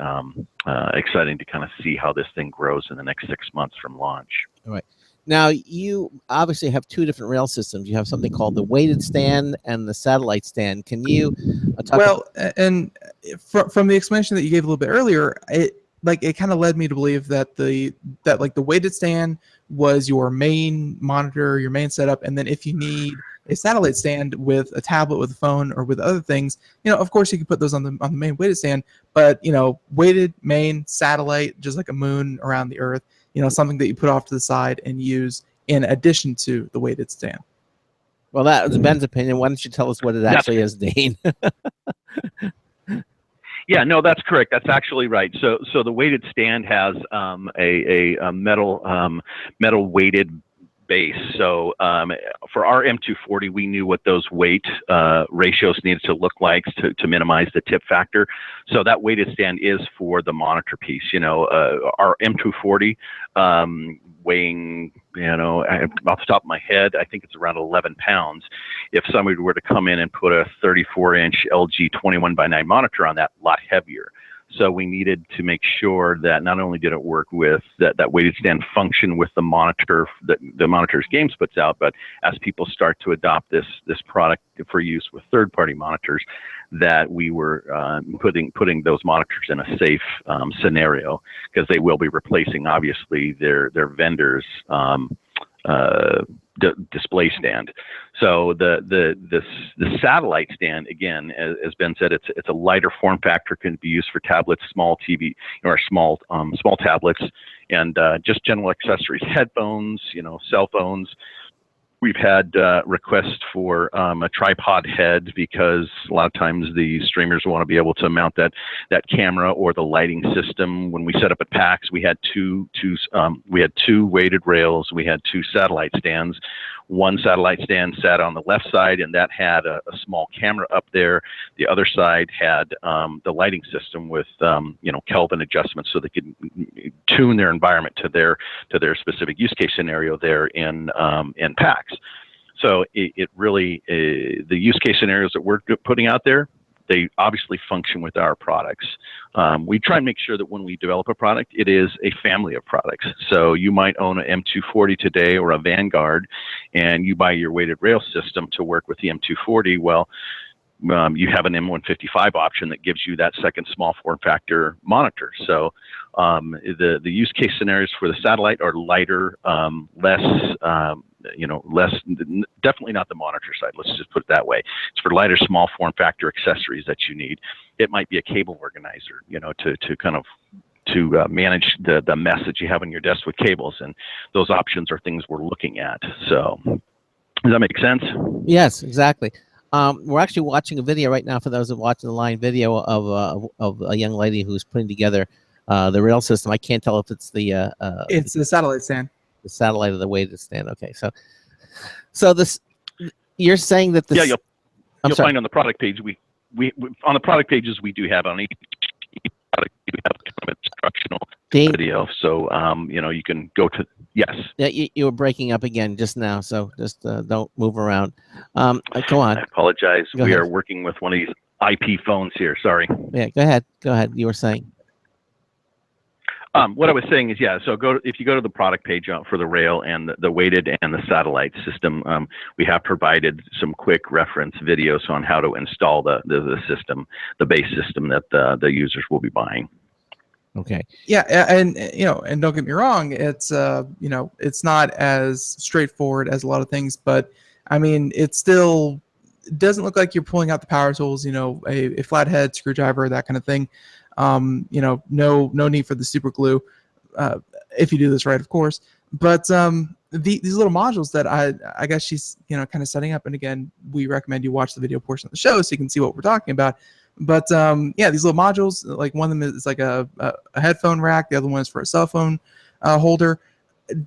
exciting to kind of see how this thing grows in the next 6 months from launch. All right. Now, you obviously have two different rail systems. You have something called the weighted stand and the satellite stand. Can you talk about? And from the explanation that you gave a little bit earlier, it kind of led me to believe that the weighted stand was your main monitor, your main setup, and then if you need a satellite stand with a tablet, with a phone, or with other things, of course you can put those on the main weighted stand, but weighted main satellite, just like a moon around the Earth, something that you put off to the side and use in addition to the weighted stand. Well, that was Ben's opinion. Why don't you tell us what it actually is, Dean? Yeah, no, that's correct. That's actually right. So the weighted stand has a metal weighted base. So for our M240, we knew what those weight ratios needed to look like to minimize the tip factor. So that weighted stand is for the monitor piece. Our M240 weighing, off the top of my head, I think it's around 11 pounds. If somebody were to come in and put a 34-inch LG 21:9 monitor on that, a lot heavier. So we needed to make sure that not only did it work with that weighted stand function with the monitor that the monitor's GAEMS puts out, but as people start to adopt this product for use with third-party monitors, that we were putting those monitors in a safe scenario, because they will be replacing obviously their vendors' display stand. So the satellite stand, again, as Ben said, it's a lighter form factor, can be used for tablets, small TV, or small tablets, and just general accessories, headphones, cell phones. We've had requests for a tripod head, because a lot of times the streamers want to be able to mount that camera or the lighting system. When we set up at PAX, we had two weighted rails. We had 2 satellite stands. One satellite stand sat on the left side, and that had a small camera up there. The other side had the lighting system with Kelvin adjustments, so they could tune their environment to their specific use case scenario there in PAX. So it really, the use case scenarios that we're putting out there, they obviously function with our products. We try and make sure that when we develop a product, it is a family of products. So you might own an M240 today or a Vanguard, and you buy your weighted rail system to work with the M240. Well, you have an M155 option that gives you that second small form factor monitor. So the use case scenarios for the satellite are lighter, less, definitely not the monitor side. Let's just put it that way. It's for lighter, small form factor accessories that you need. It might be a cable organizer, to kind of manage the mess that you have on your desk with cables, and those options are things we're looking at. So does that make sense? Yes, exactly. We're actually watching a video right now, for those who are watching the live video, of a young lady who's putting together the rail system. I can't tell if it's it's the satellite stand. The satellite of the weighted stand. Okay, so this, you're saying that this? Yeah, you'll find on the product page. We on the product pages we do have on each product we have kind of instructional video. So you can go to. Yes. Yeah, you were breaking up again just now, so just don't move around. Go on. I apologize. Go we ahead. are working with one of these IP phones here. Sorry. Yeah, go ahead. Go ahead. You were saying. What I was saying is, yeah. So if you go to the product page for the rail and the weighted and the satellite system, we have provided some quick reference videos on how to install the system, the base system that the users will be buying. Okay. Yeah, and and don't get me wrong, it's it's not as straightforward as a lot of things, but I mean, it still doesn't look like you're pulling out the power tools, a flathead, screwdriver, that kind of thing. No need for the super glue, if you do this right, of course. But these little modules that I guess she's kind of setting up, and again, we recommend you watch the video portion of the show so you can see what we're talking about. But yeah, these little modules, like one of them is like a headphone rack, the other one is for a cell phone holder.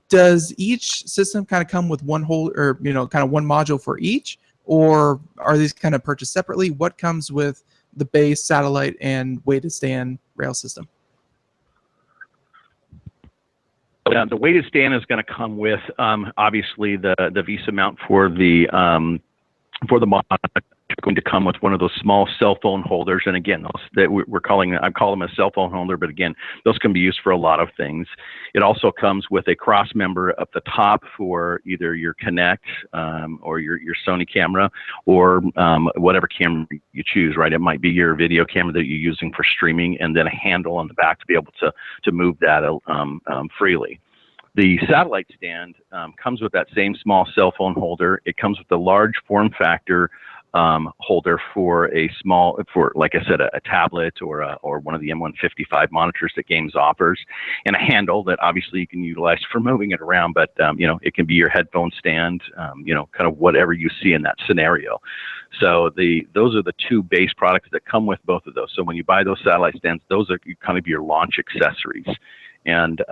Does each system kind of come with one holder, or kind of one module for each, or are these kind of purchased separately? What comes with the base satellite and weighted stand rail system? The weighted stand is going to come with obviously the VESA mount for the monitor. Going to come with one of those small cell phone holders, and again, those that I call them a cell phone holder, but again, those can be used for a lot of things. It also comes with a cross member up the top for either your Kinect or your Sony camera, or whatever camera you choose. Right, it might be your video camera that you're using for streaming, and then a handle on the back to be able to move that freely. The satellite stand comes with that same small cell phone holder. It comes with a large form factor holder for like I said, a tablet or one of the M155 monitors that GAEMS offers, and a handle that obviously you can utilize for moving it around, but it can be your headphone stand, kind of whatever you see in that scenario. So those are the 2 base products that come with both of those. So when you buy those satellite stands, those are kind of your launch accessories. And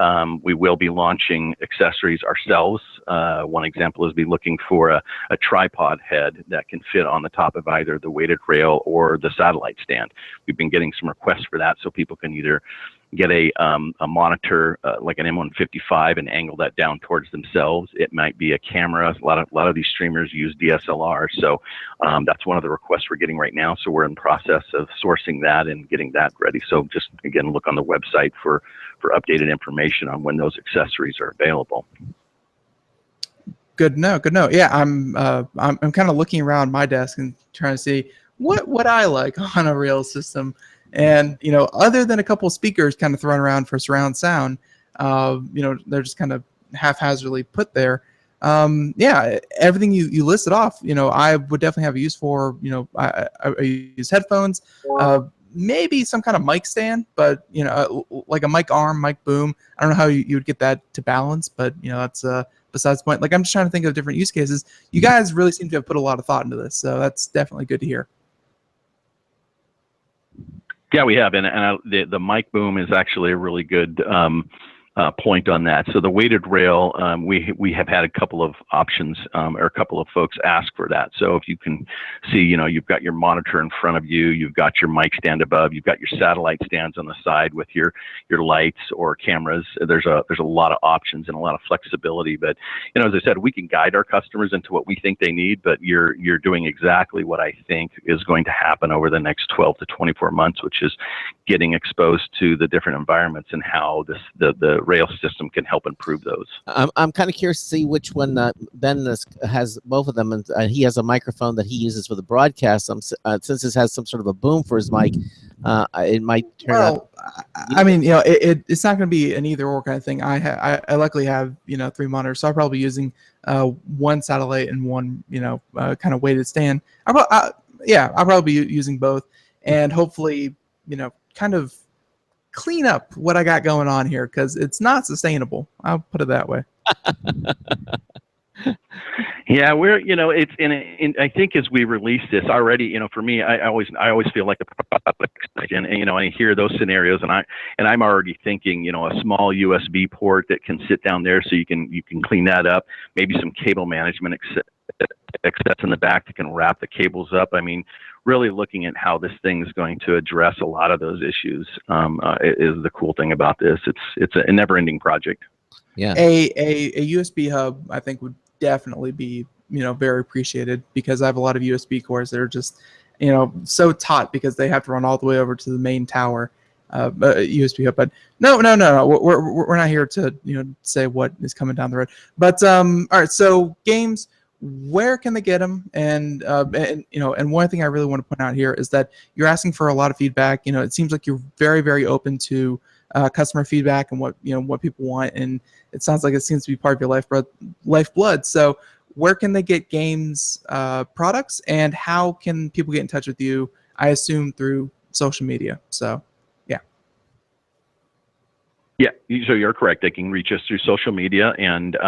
we will be launching accessories ourselves. One example is be looking for a tripod head that can fit on the top of either the weighted rail or the satellite stand. We've been getting some requests for that, so people can either get a monitor like an M155 and angle that down towards themselves. It might be a camera. A lot of these streamers use DSLR, so that's one of the requests we're getting right now. So we're in the process of sourcing that and getting that ready. So just again, look on the website for updated information on when those accessories are available. Good to know. Good to know. Yeah, I'm kind of looking around my desk and trying to see what I like on a rail system. And other than a couple of speakers kind of thrown around for surround sound, they're just kind of haphazardly put there. Yeah, everything you listed off, I would definitely have a use for. I use headphones, maybe some kind of mic stand, but like a mic arm, mic boom. I don't know how you would get that to balance, but that's besides point. Like I'm just trying to think of different use cases. You guys really seem to have put a lot of thought into this, so that's definitely good to hear. Yeah, we have, and the mic boom is actually a really good point on that. So the weighted rail, we have had a couple of options, or a couple of folks ask for that. So if you can see, you've got your monitor in front of you, you've got your mic stand above, you've got your satellite stands on the side with your lights or cameras. There's a lot of options and a lot of flexibility. But as I said, we can guide our customers into what we think they need. But you're doing exactly what I think is going to happen over the next 12 to 24 months, which is getting exposed to the different environments and how the rail system can help improve those. I'm kind of curious to see which one Ben has both of them, and he has a microphone that he uses for the broadcast. Since this has some sort of a boom for his mic, it might turn out. I mean, it's not going to be an either or kind of thing. I luckily have 3 monitors, so I'll probably be using one satellite and one kind of weighted stand. I'll probably be using both, and hopefully kind of clean up what I got going on here, because it's not sustainable. I'll put it that way. Yeah, we're it's in I think as we release this already, for me, I always feel like the product, and I hear those scenarios, and I'm already thinking a small USB port that can sit down there, so you can clean that up, maybe some cable management access in the back that can wrap the cables up. I mean, really looking at how this thing is going to address a lot of those issues is the cool thing about this. It's a never-ending project. Yeah, a USB hub I think would definitely be very appreciated, because I have a lot of USB cores that are just so taut because they have to run all the way over to the main tower. USB hub, but no, we're not here to say what is coming down the road. But all right, so GAEMS, where can they get them? And one thing I really want to point out here is that you're asking for a lot of feedback. It seems like you're very, very open to customer feedback and what people want, and it sounds like it seems to be part of your lifeblood. So where can they get GAEMS products, and how can people get in touch with you? I assume through social media. So yeah, so you're correct. They can reach us through social media, and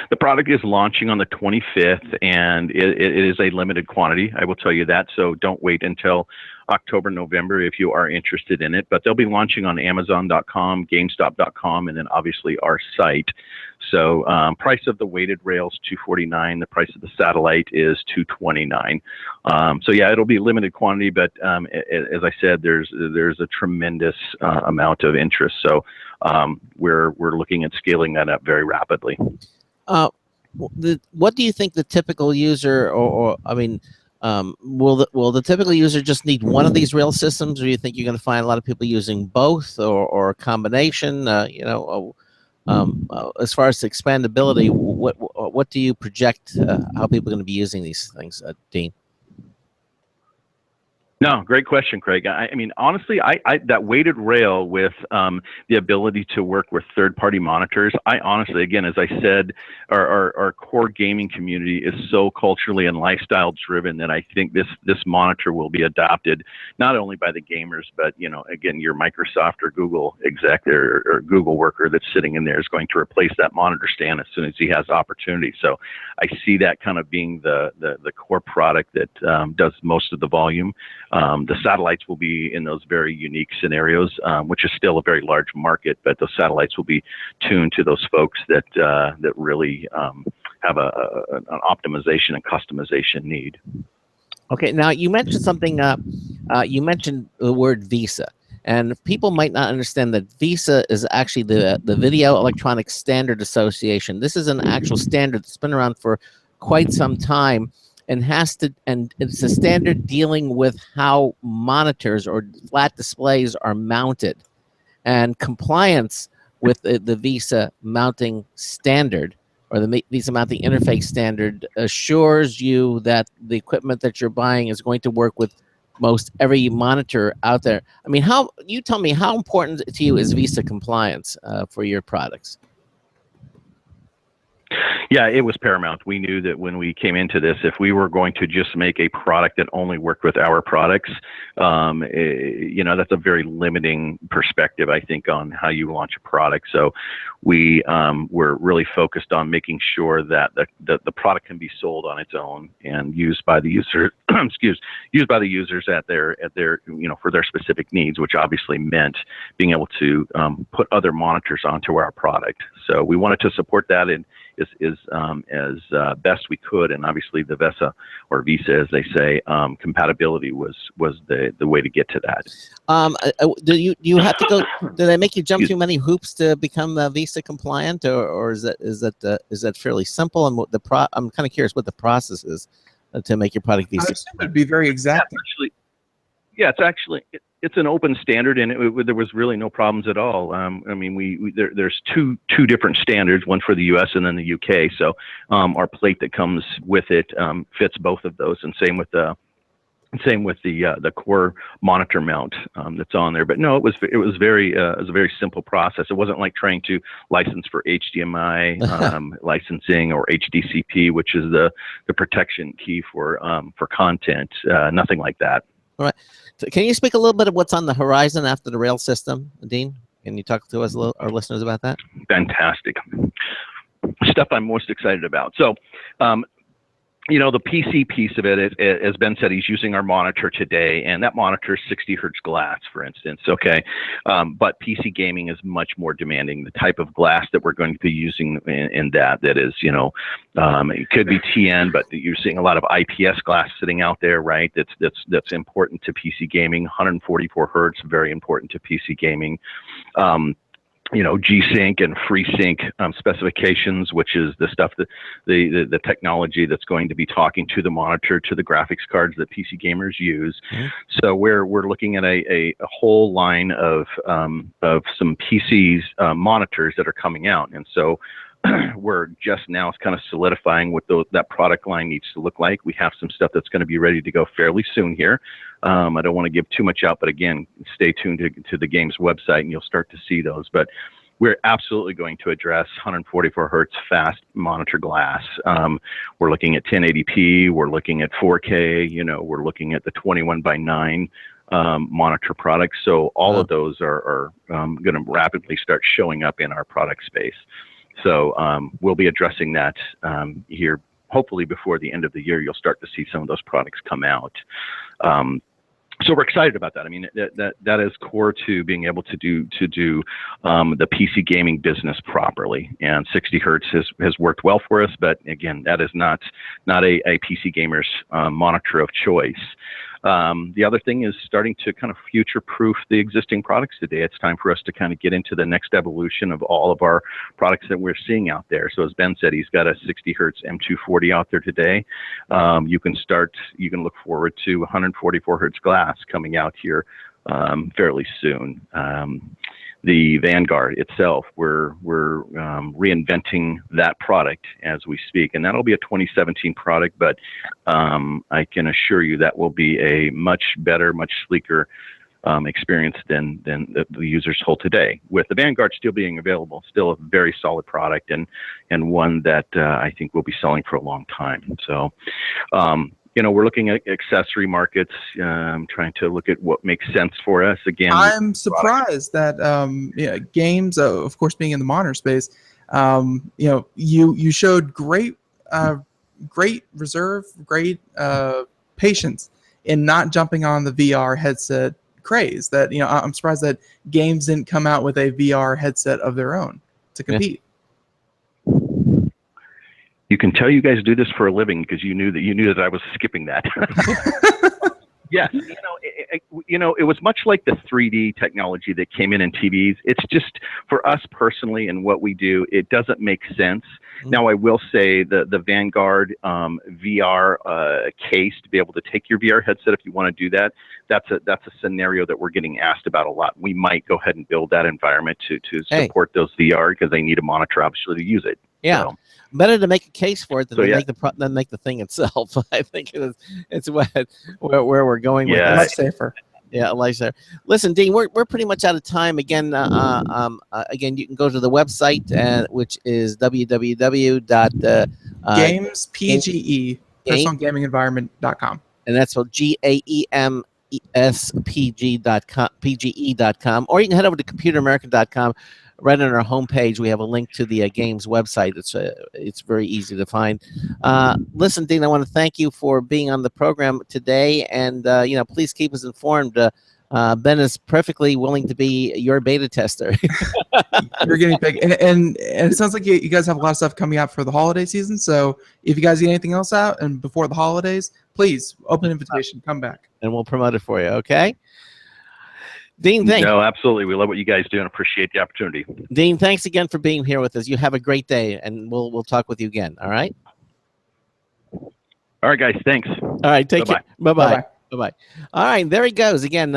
the product is launching on the 25th, and it is a limited quantity. I will tell you that. So don't wait until October, November if you are interested in it. But they'll be launching on Amazon.com, GameStop.com, and then obviously our site. So price of the weighted rails $249. The price of the satellite is $229. So yeah, it'll be limited quantity, but as I said, there's a tremendous amount of interest. So we're looking at scaling that up very rapidly. What do you think the typical user, or I mean, will the typical user just need one of these rail systems, or do you think you're going to find a lot of people using both, or a combination? As far as expandability, what do you project how people are going to be using these things, Dean? No, great question, Craig. I mean, honestly, I that weighted rail with the ability to work with third-party monitors, I honestly, again, as I said, our core gaming community is so culturally and lifestyle driven that I think this monitor will be adopted not only by the gamers, but again, your Microsoft or Google exec or Google worker that's sitting in there is going to replace that monitor stand as soon as he has opportunity. So I see that kind of being the core product that does most of the volume. The satellites will be in those very unique scenarios, which is still a very large market, but those satellites will be tuned to those folks that really have an optimization and customization need. Okay, now you mentioned something. You mentioned the word VISA, and people might not understand that VISA is actually the Video Electronic Standard Association. This is an actual standard that's been around for quite some time, and it's a standard dealing with how monitors or flat displays are mounted, and compliance with the VISA mounting standard, or the VISA mounting interface standard, assures you that the equipment that you're buying is going to work with most every monitor out there. I mean, you tell me, how important to you is VISA compliance for your products? Yeah, it was paramount. We knew that when we came into this, if we were going to just make a product that only worked with our products, that's a very limiting perspective, I think, on how you launch a product. So we were really focused on making sure that the product can be sold on its own and used by the user, used by the users at their for their specific needs, which obviously meant being able to put other monitors onto our product. So we wanted to support that as best we could, and obviously the VESA or Visa, as they say, compatibility was the way to get to that. Do you have to go? Do they make you jump too many hoops to become Visa compliant, or is that fairly simple? And I'm kind of curious what the process is to make your product Visa. I assume it'd be very exacting. It's an open standard, and there was really no problems at all. There's two different standards, one for the U.S. and then the U.K. So our plate that comes with it fits both of those, and same with the core monitor mount that's on there. But no, it was a very simple process. It wasn't like trying to license for HDMI licensing or HDCP, which is the protection key for content. Nothing like that. All right. So can you speak a little bit of what's on the horizon after the rail system, Dean? Can you talk to us, our listeners, about that? Fantastic stuff I'm most excited about. So, the PC piece of it, as Ben said, he's using our monitor today, and that monitor is 60 hertz glass, for instance. Okay, but PC gaming is much more demanding. The type of glass that we're going to be using in that is, it could be TN, but you're seeing a lot of IPS glass sitting out there, right? That's important to PC gaming. 144 hertz, very important to PC gaming. G-Sync and FreeSync specifications, which is the stuff that the technology that's going to be talking to the monitor, to the graphics cards that PC gamers use. Mm-hmm. So we're looking at a whole line of some PCs monitors that are coming out, and so we're just now kind of solidifying what that product line needs to look like. We have some stuff that's going to be ready to go fairly soon here. I don't want to give too much out, but again, stay tuned to the GAEMS website and you'll start to see those. But we're absolutely going to address 144 hertz fast monitor glass. We're looking at 1080p. We're looking at 4K. We're looking at the 21:9 monitor products. So all of those are going to rapidly start showing up in our product space. So we'll be addressing that here. Hopefully before the end of the year, you'll start to see some of those products come out. So we're excited about that. I mean, that is core to being able to do the PC gaming business properly. And 60 hertz has worked well for us, but again, that is not a PC gamer's monitor of choice. The other thing is starting to kind of future-proof the existing products today. It's time for us to kind of get into the next evolution of all of our products that we're seeing out there. So as Ben said, he's got a 60 hertz M240 out there today. You can look forward to 144 hertz glass coming out here fairly soon. The Vanguard itself, we're reinventing that product as we speak, and that'll be a 2017 product, but I can assure you that will be a much better, much sleeker experience than the users hold today. With the Vanguard still being available, still a very solid product and one that I think we'll be selling for a long time. So we're looking at accessory markets, trying to look at what makes sense for us. Again, I'm surprised that GAEMS, of course, being in the monitor space, you showed great reserve, great patience in not jumping on the VR headset craze. That I'm surprised that GAEMS didn't come out with a VR headset of their own to compete. Yeah. You can tell you guys do this for a living because you knew that I was skipping that. Yes, it was much like the 3D technology that came in TVs. It's just for us personally and what we do, it doesn't make sense. Mm-hmm. Now, I will say the Vanguard VR case to be able to take your VR headset if you want to do that. That's a scenario that we're getting asked about a lot. We might go ahead and build that environment to support those VR because they need a monitor obviously to use it. Yeah, so better to make a case for it than make the thing itself. I think it's where we're going with it. Much safer. Yeah, Elisha. Listen, Dean, we're pretty much out of time. Again, again, you can go to the website, which is www. Games PGE, personalgamingenvironment.com. And that's spelled GAEMS PGE.com, or you can head over to computeramerica.com. Right on our homepage, we have a link to the GAEMS website. It's very easy to find. Listen, Dean, I want to thank you for being on the program today, and please keep us informed. Ben is perfectly willing to be your beta tester. You're getting big, and it sounds like you guys have a lot of stuff coming out for the holiday season. So if you guys get anything else out and before the holidays, please open invitation, come back, and we'll promote it for you. Okay. Dean, thanks. No, absolutely. We love what you guys do and appreciate the opportunity. Dean, thanks again for being here with us. You have a great day, and we'll talk with you again. All right. All right, guys. Thanks. All right. Take care. Bye-bye. Bye-bye. Bye-bye. All right, there he goes again.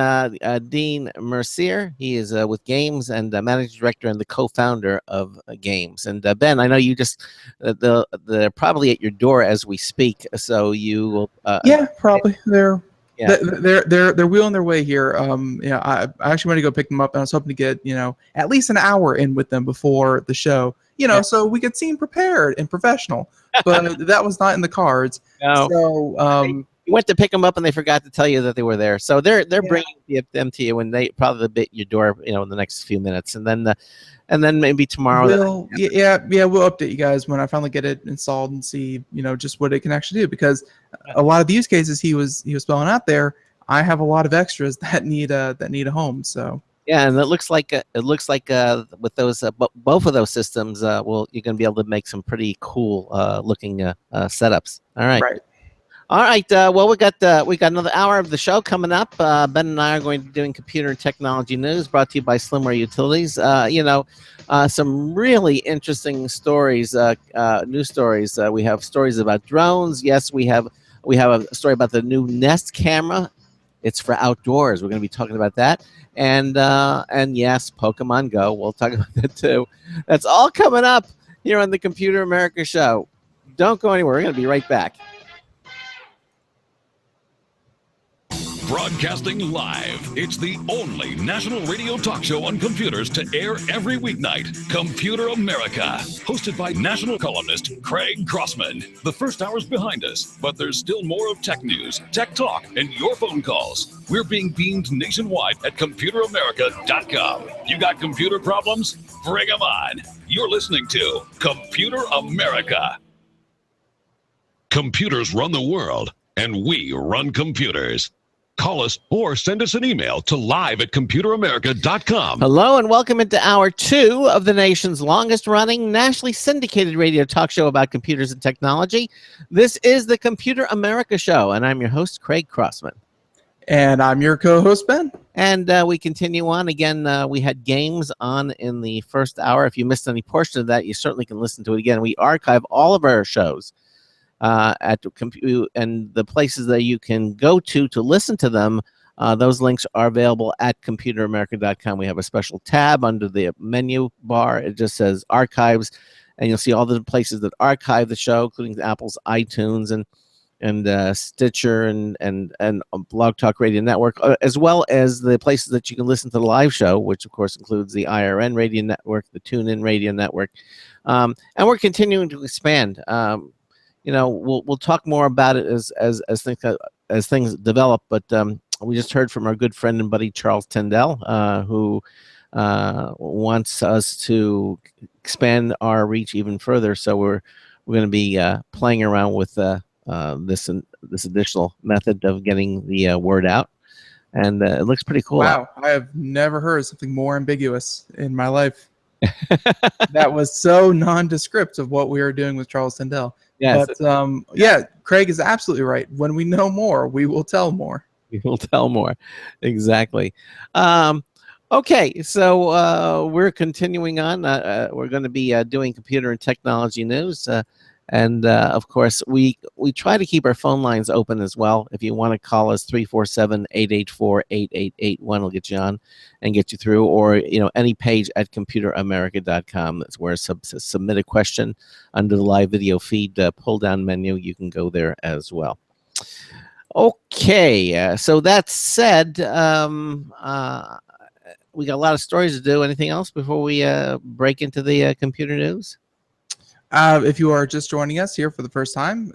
Dean Mercier. He is with GAEMS and managing director and the co-founder of GAEMS. And Ben, I know you just they're probably at your door as we speak. So you will. Yeah, probably they're wheeling their way here. I actually want to go pick them up, and I was hoping to get at least an hour in with them before the show. So we could seem prepared and professional. But that was not in the cards. No. So. You went to pick them up and they forgot to tell you that they were there. So they're bringing them to you, and they probably bit your door, in the next few minutes, and then maybe tomorrow. We'll update you guys when I finally get it installed and see, just what it can actually do. Because a lot of the use cases he was spelling out there, I have a lot of extras that need a home. So. Yeah, and it looks like with those both of those systems, you're going to be able to make some pretty cool looking setups. All right. Right. All right. Well, we got another hour of the show coming up. Ben and I are going to be doing computer and technology news, brought to you by Slimware Utilities. Some really interesting stories, news stories. We have stories about drones. Yes, we have a story about the new Nest camera. It's for outdoors. We're going to be talking about that. And yes, Pokemon Go. We'll talk about that too. That's all coming up here on the Computer America Show. Don't go anywhere. We're going to be right back. Broadcasting live, it's the only national radio talk show on computers to air every weeknight. Computer America, hosted by national columnist Craig Crossman. The first hour's behind us, but there's still more of tech news, tech talk, and your phone calls. We're being beamed nationwide at computeramerica.com. You got computer problems? Bring them on. You're listening to Computer America. Computers run the world, and we run computers. Call us or send us an email to live@computeramerica.com. Hello and welcome into hour 2 of the nation's longest running, nationally syndicated radio talk show about computers and technology. This is the Computer America Show, and I'm your host, Craig Crossman. And I'm your co-host, Ben. And we continue on. Again, we had GAEMS on in the first hour. If you missed any portion of that, you certainly can listen to it again. We archive all of our shows at compute, and the places that you can go to listen to them. Those links are available at computeramerica.com. We have a special tab under the menu bar. It just says archives, and you'll see all the places that archive the show, including Apple's iTunes and Stitcher and Blog Talk Radio Network, as well as the places that you can listen to the live show, which of course includes the IRN Radio Network, the TuneIn Radio Network, and we're continuing to expand. We'll talk more about it as things develop. But we just heard from our good friend and buddy Charles Tyndall, who wants us to expand our reach even further. So we're going to be playing around with this additional method of getting the word out, and it looks pretty cool. Wow, I have never heard something more ambiguous in my life. That was so nondescript of what we are doing with Charles Tyndall. Yes. But Craig is absolutely right. When we know more, we will tell more. We will tell more. Exactly. Okay, so we're continuing on. We're going to be doing computer and technology news. And of course, we try to keep our phone lines open as well. If you want to call us, 347-884-8881 will get you on and get you through, or any page at computeramerica.com. That's where submit a question under the live video feed pull down menu. You can go there as well. Okay, so that said, we got a lot of stories to do. Anything else before we break into the computer news? If you are just joining us here for the first time,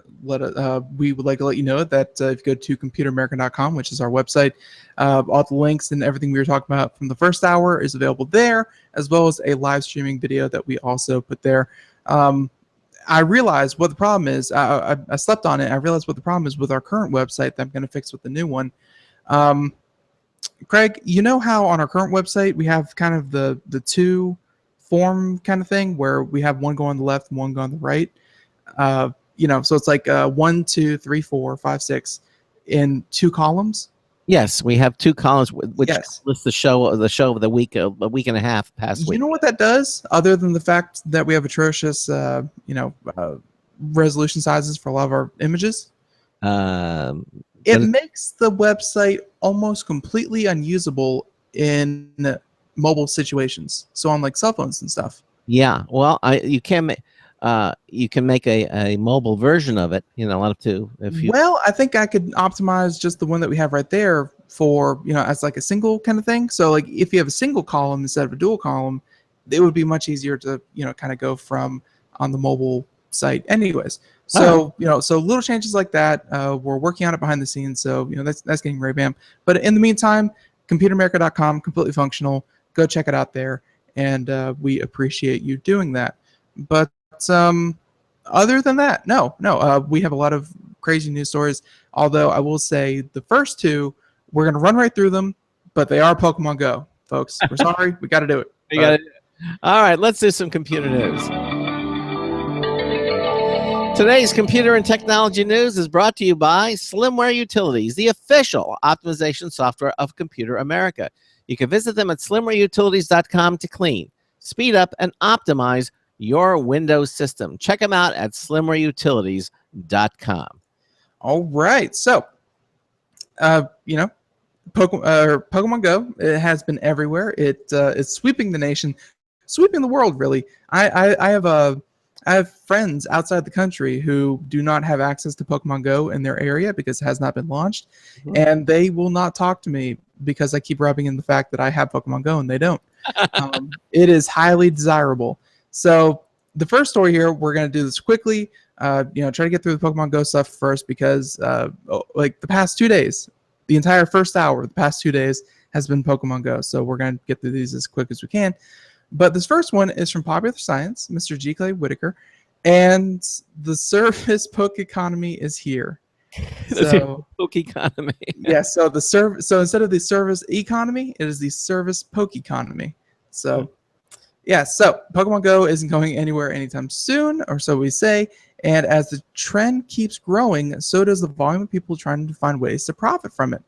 we would like to let you know that if you go to computeramerica.com, which is our website, all the links and everything we were talking about from the first hour is available there, as well as a live streaming video that we also put there. I realized what the problem is. I slept on it. I realized what the problem is with our current website that I'm going to fix with the new one. Craig, you know how on our current website we have kind of the two form kind of thing where we have one go on the left and one go on the right. So it's like 1, 2, 3, 4, 5, 6 in 2 columns. Yes, we have 2 columns which Yes. lists the show of the week, a week and a half past week. You know what that does, other than the fact that we have atrocious, resolution sizes for a lot of our images? It makes the website almost completely unusable in mobile situations. So on like cell phones and stuff. Yeah, well, you can make a mobile version of it. A lot of two. Well, I think I could optimize just the one that we have right there for as like a single kind of thing. So like if you have a single column instead of a dual column, it would be much easier to kind of go from on the mobile site. Anyways, so so little changes like that. We're working on it behind the scenes. So that's getting revamped. But in the meantime, computeramerica.com, completely functional. Go check it out there, and we appreciate you doing that. But other than that, no, we have a lot of crazy news stories. Although I will say the first 2, we're gonna run right through them, but they are Pokemon Go, folks. We're sorry, we got to do it. All right, let's do some computer news. Today's computer and technology news is brought to you by Slimware Utilities, the official optimization software of Computer America. You can visit them at slimwareutilities.com to clean, speed up, and optimize your Windows system. Check them out at slimwareutilities.com. All right. So, Pokemon Go, it has been everywhere. It's sweeping the nation, sweeping the world, really. I have friends outside the country who do not have access to Pokemon Go in their area because it has not been launched. Mm-hmm. And they will not talk to me because I keep rubbing in the fact that I have Pokemon Go and they don't. It is highly desirable. So the first story here, we're going to do this quickly. Try to get through the Pokemon Go stuff first because like the past 2 days, the entire first hour, the past 2 days has been Pokemon Go. So we're going to get through these as quick as we can. But this first one is from Popular Science, Mr. G. Clay Whitaker, and the service Poke economy is here. So Poke economy. Yeah. So So instead of the service economy, it is the service Poke economy. So yeah. So Pokemon Go isn't going anywhere anytime soon, or so we say. And as the trend keeps growing, so does the volume of people trying to find ways to profit from it.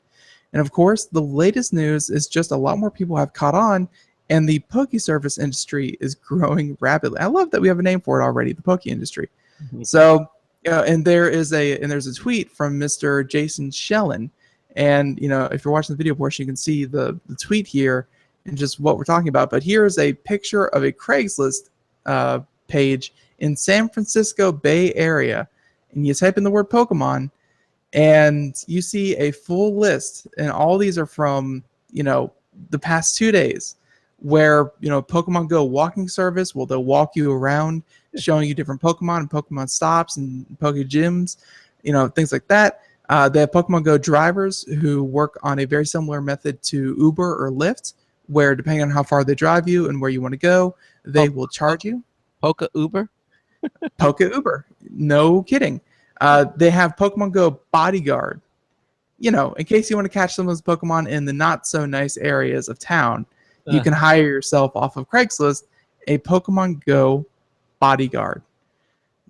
And of course, the latest news is just a lot more people have caught on. And the Poke service industry is growing rapidly. I love that we have a name for it already, the Poke industry. Mm-hmm. So, and there's a tweet from Mr. Jason Schellen. And, if you're watching the video portion, you can see the tweet here and just what we're talking about. But here's a picture of a Craigslist page in San Francisco Bay Area. And you type in the word Pokemon, and you see a full list. And all these are from, the past 2 days. Where Pokemon Go walking service, they'll walk you around, showing you different Pokemon and Pokemon stops and Poke gyms, things like that. They have Pokemon Go drivers who work on a very similar method to Uber or Lyft, where depending on how far they drive you and where you want to go, they will charge you. Poke Uber? Poke Uber. No kidding. They have Pokemon Go bodyguard. In case you want to catch some of those Pokemon in the not so nice areas of town. You can hire yourself off of Craigslist a Pokemon Go bodyguard.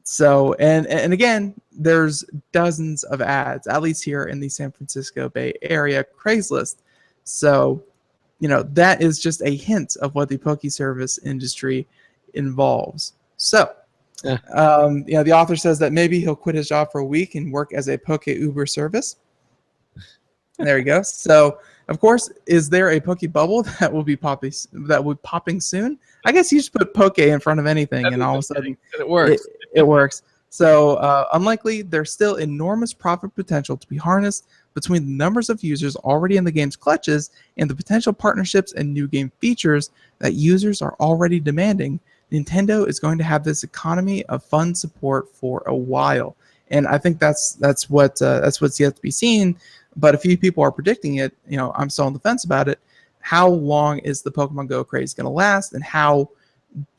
So, and again, there's dozens of ads, at least here in the San Francisco Bay Area Craigslist. So, that is just a hint of what the Poke service industry involves. So, the author says that maybe he'll quit his job for a week and work as a Poke Uber service. There you go. So, of course, is there a Poke bubble that will be popping soon? I guess you just put Poke in front of anything, and all of a sudden it works. It works. So unlikely, there's still enormous profit potential to be harnessed between the numbers of users already in the game's clutches and the potential partnerships and new game features that users are already demanding. Nintendo is going to have this economy of fun support for a while, and I think that's what's yet to be seen. But a few people are predicting it. I'm still on the fence about it. How long is the Pokemon Go craze going to last, and how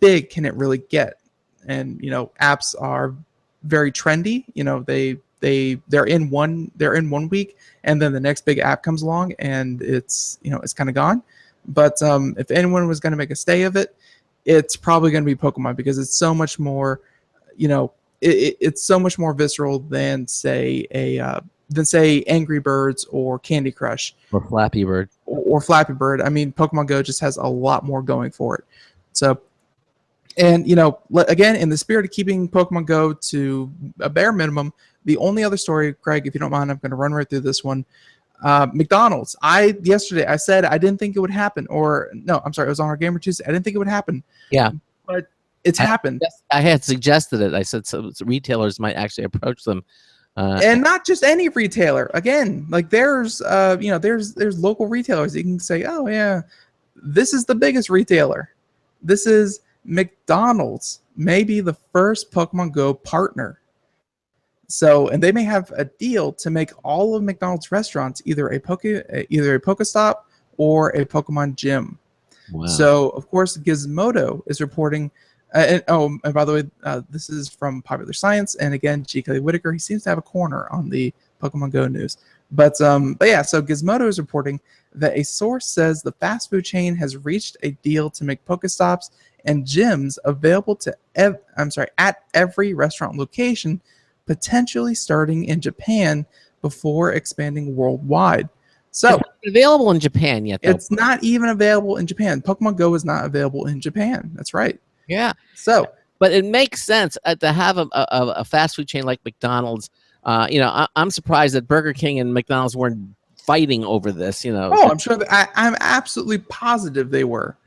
big can it really get? And apps are very trendy. They're in one week, and then the next big app comes along, and it's kind of gone. But if anyone was going to make a stay of it, it's probably going to be Pokemon, because it's so much more, it's so much more visceral than say Angry Birds or Candy Crush Or Flappy Bird. or Flappy Bird. I mean, Pokemon Go just has a lot more going for it. So, and again, in the spirit of keeping Pokemon Go to a bare minimum, the only other story, Craig, if you don't mind, I'm going to run right through this one. McDonald's. Yesterday I said I didn't think it would happen, or no, I'm sorry, it was on our Gamer Tuesday. I didn't think it would happen. Yeah, but it's happened. I had suggested it. I said so retailers might actually approach them, and not just any retailer. Again, like there's local retailers that you can say, oh yeah, this is the biggest retailer. This is McDonald's, maybe the first Pokemon Go partner. So, and they may have a deal to make all of McDonald's restaurants either a Pokestop or a Pokemon gym. Wow. So, of course, Gizmodo is reporting. And by the way, this is from Popular Science, and again, G. Kelly Whitaker. He seems to have a corner on the Pokemon Go news. But yeah, so Gizmodo is reporting that a source says the fast food chain has reached a deal to make Pokestops and gyms available to at every restaurant location, potentially starting in Japan before expanding worldwide. So it's not available in Japan yet, though. It's not even available in Japan. Pokemon Go is not available in Japan. That's right. Yeah. So, but it makes sense to have a fast food chain like McDonald's. I'm surprised that Burger King and McDonald's weren't fighting over this. Oh, I'm sure that I'm absolutely positive they were.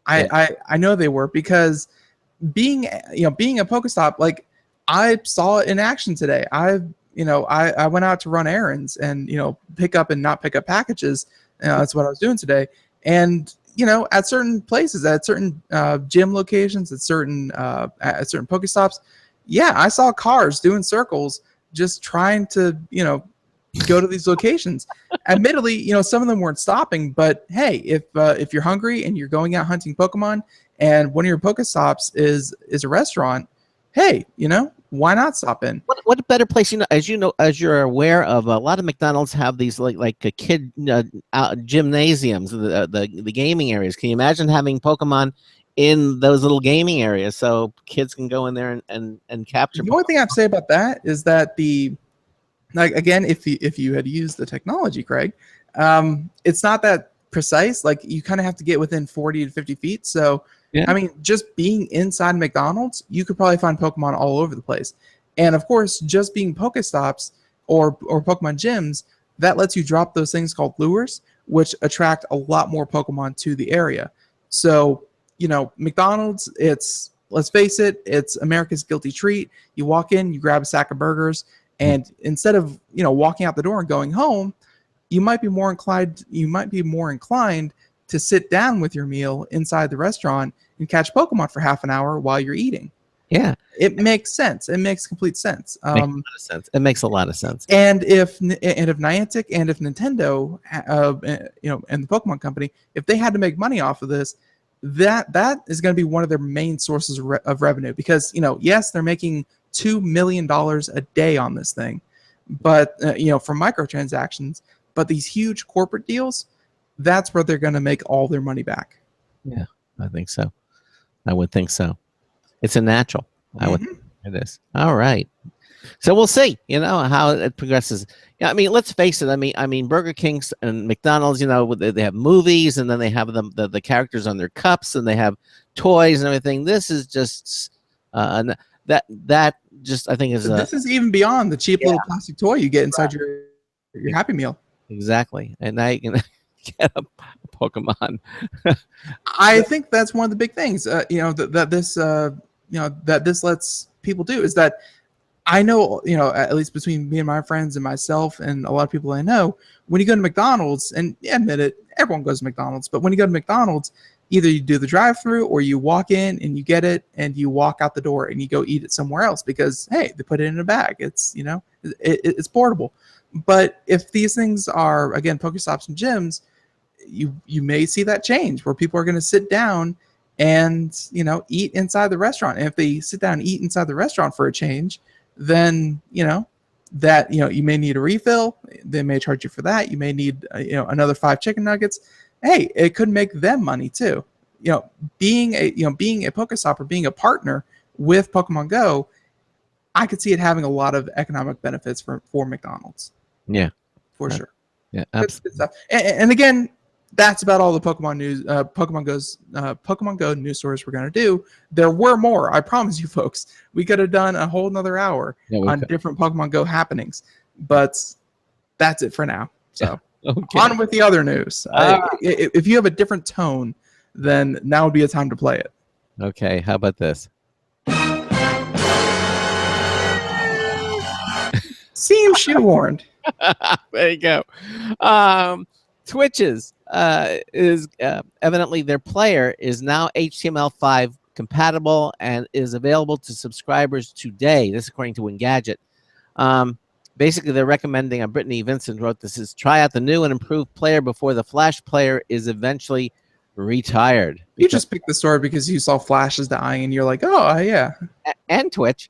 I know they were, because being a Pokestop, like, I saw it in action today. I went out to run errands and pick up and not pick up packages. That's what I was doing today. And at certain places, at certain gym locations, at certain Pokestops, yeah, I saw cars doing circles just trying to go to these locations. Admittedly, some of them weren't stopping, but hey, if you're hungry and you're going out hunting Pokemon, and one of your Pokestops is a restaurant, hey, why not stop in? What a better place, as you're aware of, a lot of McDonald's have these like a kid gymnasiums, the gaming areas. Can you imagine having Pokemon in those little gaming areas so kids can go in there and capture The Pokemon? only thing I have to say about that is that again, if you had used the technology, Craig, it's not that precise. Like, you kind of have to get within 40 to 50 feet. So, yeah. I mean, just being inside McDonald's, you could probably find Pokemon all over the place. And of course, just being Pokestops or Pokemon gyms, that lets you drop those things called lures, which attract a lot more Pokemon to the area. So, McDonald's, let's face it, it's America's guilty treat. You walk in, you grab a sack of burgers, and instead of walking out the door and going home, you might be more inclined to sit down with your meal inside the restaurant and catch Pokemon for half an hour while you're eating. Yeah, it makes sense. It makes complete sense. It makes a lot of sense. And if Niantic and if Nintendo, and the Pokemon Company, if they had to make money off of this, that is going to be one of their main sources of revenue, because yes, they're making $2 million a day on this thing, but from microtransactions. But these huge corporate deals, that's where they're going to make all their money back. Yeah, I think so. I would think so. It's a natural. I would think it is. All right. So we'll see, how it progresses. Yeah, I mean, let's face it. I mean, Burger King and McDonald's, they have movies, and then they have the characters on their cups, and they have toys and everything. This is just that just, I think, is this is even beyond the cheap little plastic toy you get inside your Happy Meal. Exactly, and now you can get a Pokemon. I think that's one of the big things, that this lets people do, is that I know, at least between me and my friends and myself and a lot of people I know, when you go to McDonald's, and admit it, everyone goes to McDonald's, but when you go to McDonald's, either you do the drive-through or you walk in and you get it and you walk out the door and you go eat it somewhere else because, hey, they put it in a bag. It's, it's portable. But if these things are, again, Pokestops and gyms, you may see that change where people are going to sit down and, eat inside the restaurant. And if they sit down and eat inside the restaurant for a change, then, you may need a refill. They may charge you for that. You may need, another 5 chicken nuggets. Hey, it could make them money too. Being a Pokestop or being a partner with Pokemon Go, I could see it having a lot of economic benefits for McDonald's. Yeah, for sure. Yeah, good stuff. And again, that's about all the Pokemon news, Pokemon Go news stories we're gonna do. There were more, I promise you, folks. We could have done a whole nother hour on different Pokemon Go happenings, but that's it for now. So on with the other news. If you have a different tone, then now would be a time to play it. Okay, how about this? Seems shoehorned. There you go. Twitch's is evidently their player is now HTML5 compatible and is available to subscribers today. This is according to Engadget. Basically, they're recommending, Brittany Vincent wrote this, is try out the new and improved player before the Flash player is eventually retired. You just picked the story because you saw Flash is dying and you're like, oh, yeah. And Twitch.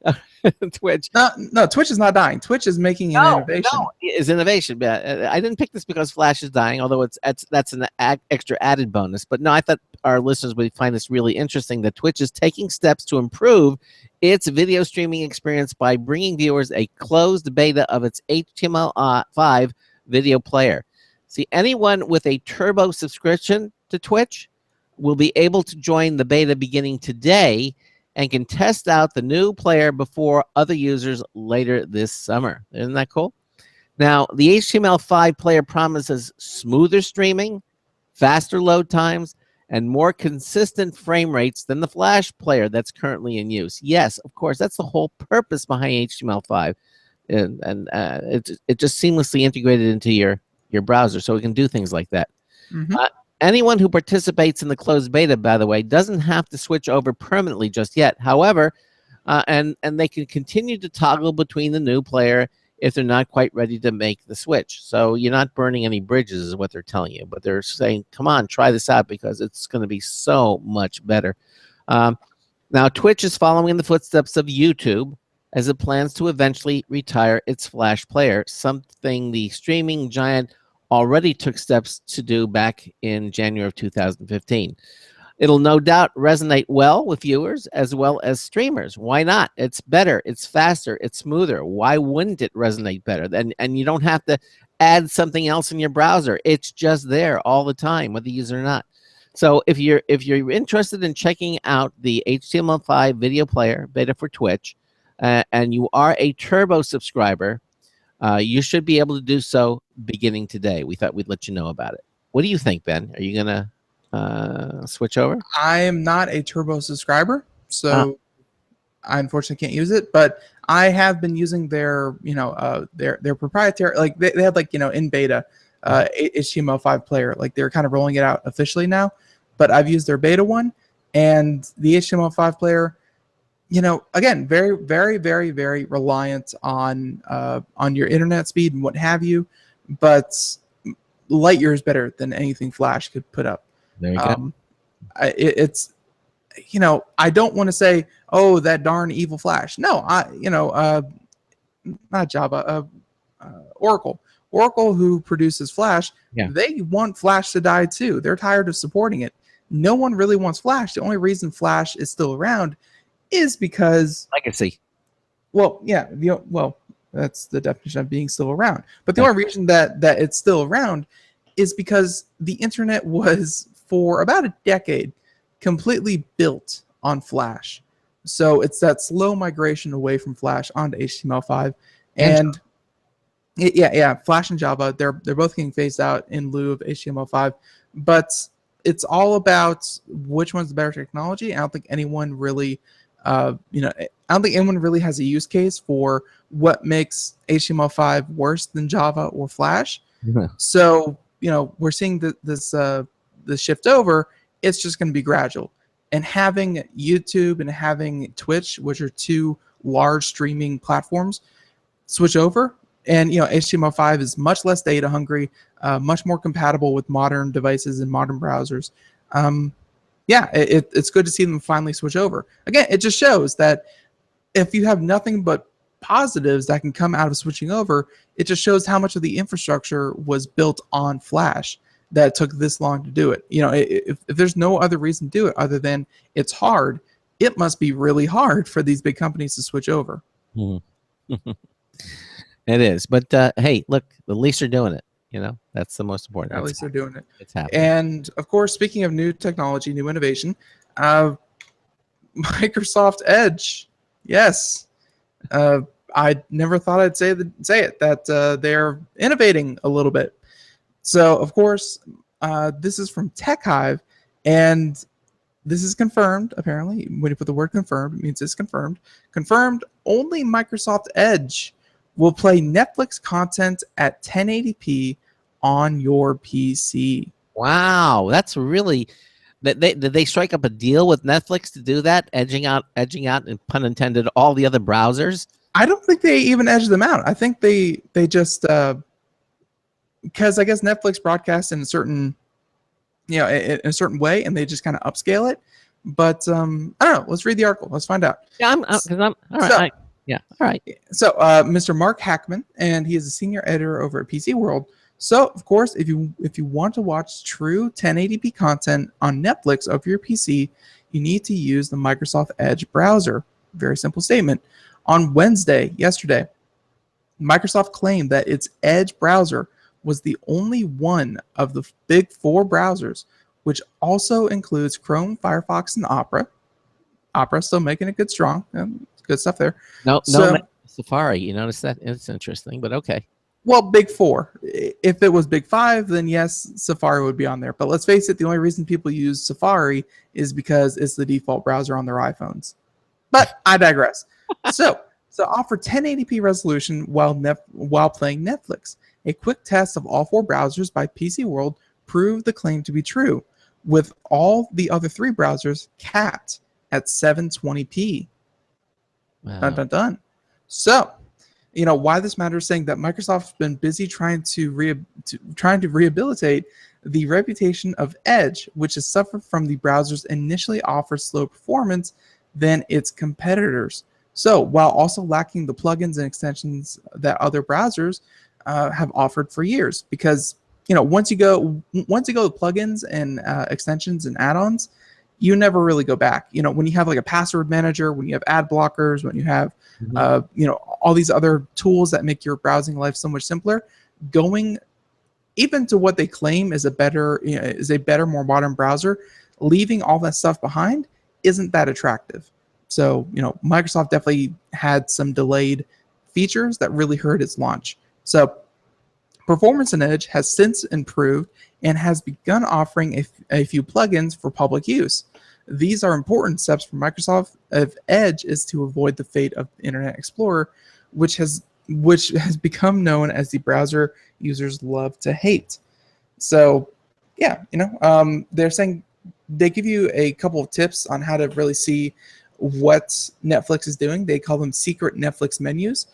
Twitch. No, Twitch is not dying. Twitch is making an innovation. No, it's innovation. But I didn't pick this because Flash is dying, although that's an extra added bonus. But no, I thought our listeners would find this really interesting that Twitch is taking steps to improve its video streaming experience by bringing viewers a closed beta of its HTML5 video player. See, anyone with a turbo subscription to Twitch will be able to join the beta beginning today and can test out the new player before other users later this summer. Isn't that cool? Now, the HTML5 player promises smoother streaming, faster load times, and more consistent frame rates than the Flash player that's currently in use. Yes, of course, that's the whole purpose behind HTML5. And it just seamlessly integrated into your browser, so it can do things like that. Mm-hmm. Anyone who participates in the closed beta, by the way, doesn't have to switch over permanently just yet. However, and they can continue to toggle between the new player if they're not quite ready to make the switch. So you're not burning any bridges is what they're telling you. But they're saying, come on, try this out because it's going to be so much better. Now, Twitch is following in the footsteps of YouTube as it plans to eventually retire its Flash player, something the streaming giant already took steps to do back in January of 2015. It'll no doubt resonate well with viewers as well as streamers. Why not? It's better, it's faster, it's smoother. Why wouldn't it resonate better? And you don't have to add something else in your browser. It's just there all the time, whether you use it or not. So if you're interested in checking out the HTML5 video player beta for Twitch, and you are a Turbo subscriber, you should be able to do so beginning today. We thought we'd let you know about it. What do you think, Ben? Are you going to switch over? I am not a Turbo subscriber, so I unfortunately can't use it. But I have been using their proprietary, like they had in beta HTML5 player. Like they're kind of rolling it out officially now. But I've used their beta one, and the HTML5 player, again, very, very, very, very reliant on your internet speed and what have you, but light years better than anything Flash could put up. There you go. It's, I don't want to say, oh, that darn evil Flash. No, not Java, Oracle. Oracle, who produces Flash, they want Flash to die too. They're tired of supporting it. No one really wants Flash. The only reason Flash is still around is because legacy. Well, yeah, that's the definition of being still around. But the only reason that it's still around is because the internet was for about a decade completely built on Flash. So it's that slow migration away from Flash onto HTML5, and Flash and Java, they're both getting phased out in lieu of HTML5, but it's all about which one's the better technology. I don't think anyone really You know, I don't think anyone really has a use case for what makes HTML5 worse than Java or Flash. So, you know, we're seeing this shift over. It's just going to be gradual. And having YouTube and having Twitch, which are two large streaming platforms, switch over. And, you know, HTML5 is much less data hungry, much more compatible with modern devices and modern browsers. Yeah, it's good to see them finally switch over. Again, it just shows that if you have nothing but positives that can come out of switching over, it just shows how much of the infrastructure was built on Flash that took this long to do it. You know, if there's no other reason to do it other than it's hard, it must be really hard for these big companies to switch over. It is. But hey, look, at least they're doing it. You know, that's the most important. At least they're doing it. It's happening. And of course, speaking of new technology, new innovation, Microsoft Edge. Yes. I never thought I'd say it, that they're innovating a little bit. So, of course, this is from TechHive, and this is confirmed, apparently. When you put the word confirmed, it means it's confirmed. Confirmed, only Microsoft Edge will play Netflix content at 1080p on your PC. Wow, that's really... Did they strike up a deal with Netflix to do that, edging out, and pun intended, all the other browsers? I don't think they even edged them out. I think they just because I guess Netflix broadcasts in a certain, you know, in a certain way, and they just kind of upscale it. But I don't know. Let's read the article. Let's find out. Yeah, I'm all right. Yeah, all right. So, Mr. Mark Hackman, and he is a senior editor over at PC World. So, of course, if you want to watch true 1080p content on Netflix over your PC, you need to use the Microsoft Edge browser. Very simple statement. On Wednesday, yesterday, Microsoft claimed that its Edge browser was the only one of the big four browsers, which also includes Chrome, Firefox, and Opera. Opera still making it good, strong. Good stuff there. No, Safari. You notice that? It's interesting, but okay. Well, big four. If it was big five, then yes, Safari would be on there. But let's face it, the only reason people use Safari is because it's the default browser on their iPhones. But I digress. So offer 1080p resolution while playing Netflix. A quick test of all four browsers by PC World proved the claim to be true, with all the other three browsers capped at 720p. Wow. Dun, dun, dun. So, you know why this matters, saying that Microsoft's been busy trying to rehabilitate the reputation of Edge, which has suffered from the browsers initially offered slow performance than its competitors. So, while also lacking the plugins and extensions that other browsers have offered for years, because you know once you go to plugins and extensions and add-ons, you never really go back. You know, when you have like a password manager, when you have ad blockers, when you have you know, all these other tools that make your browsing life so much simpler, going even to what they claim is a better, more modern browser, leaving all that stuff behind isn't that attractive. So, you know, Microsoft definitely had some delayed features that really hurt its launch. So performance in Edge has since improved and has begun offering a few plugins for public use. These are important steps for Microsoft if Edge is to avoid the fate of Internet Explorer, which has become known as the browser users love to hate. So, yeah, you know, they're saying they give you a couple of tips on how to really see what Netflix is doing. They call them secret Netflix menus.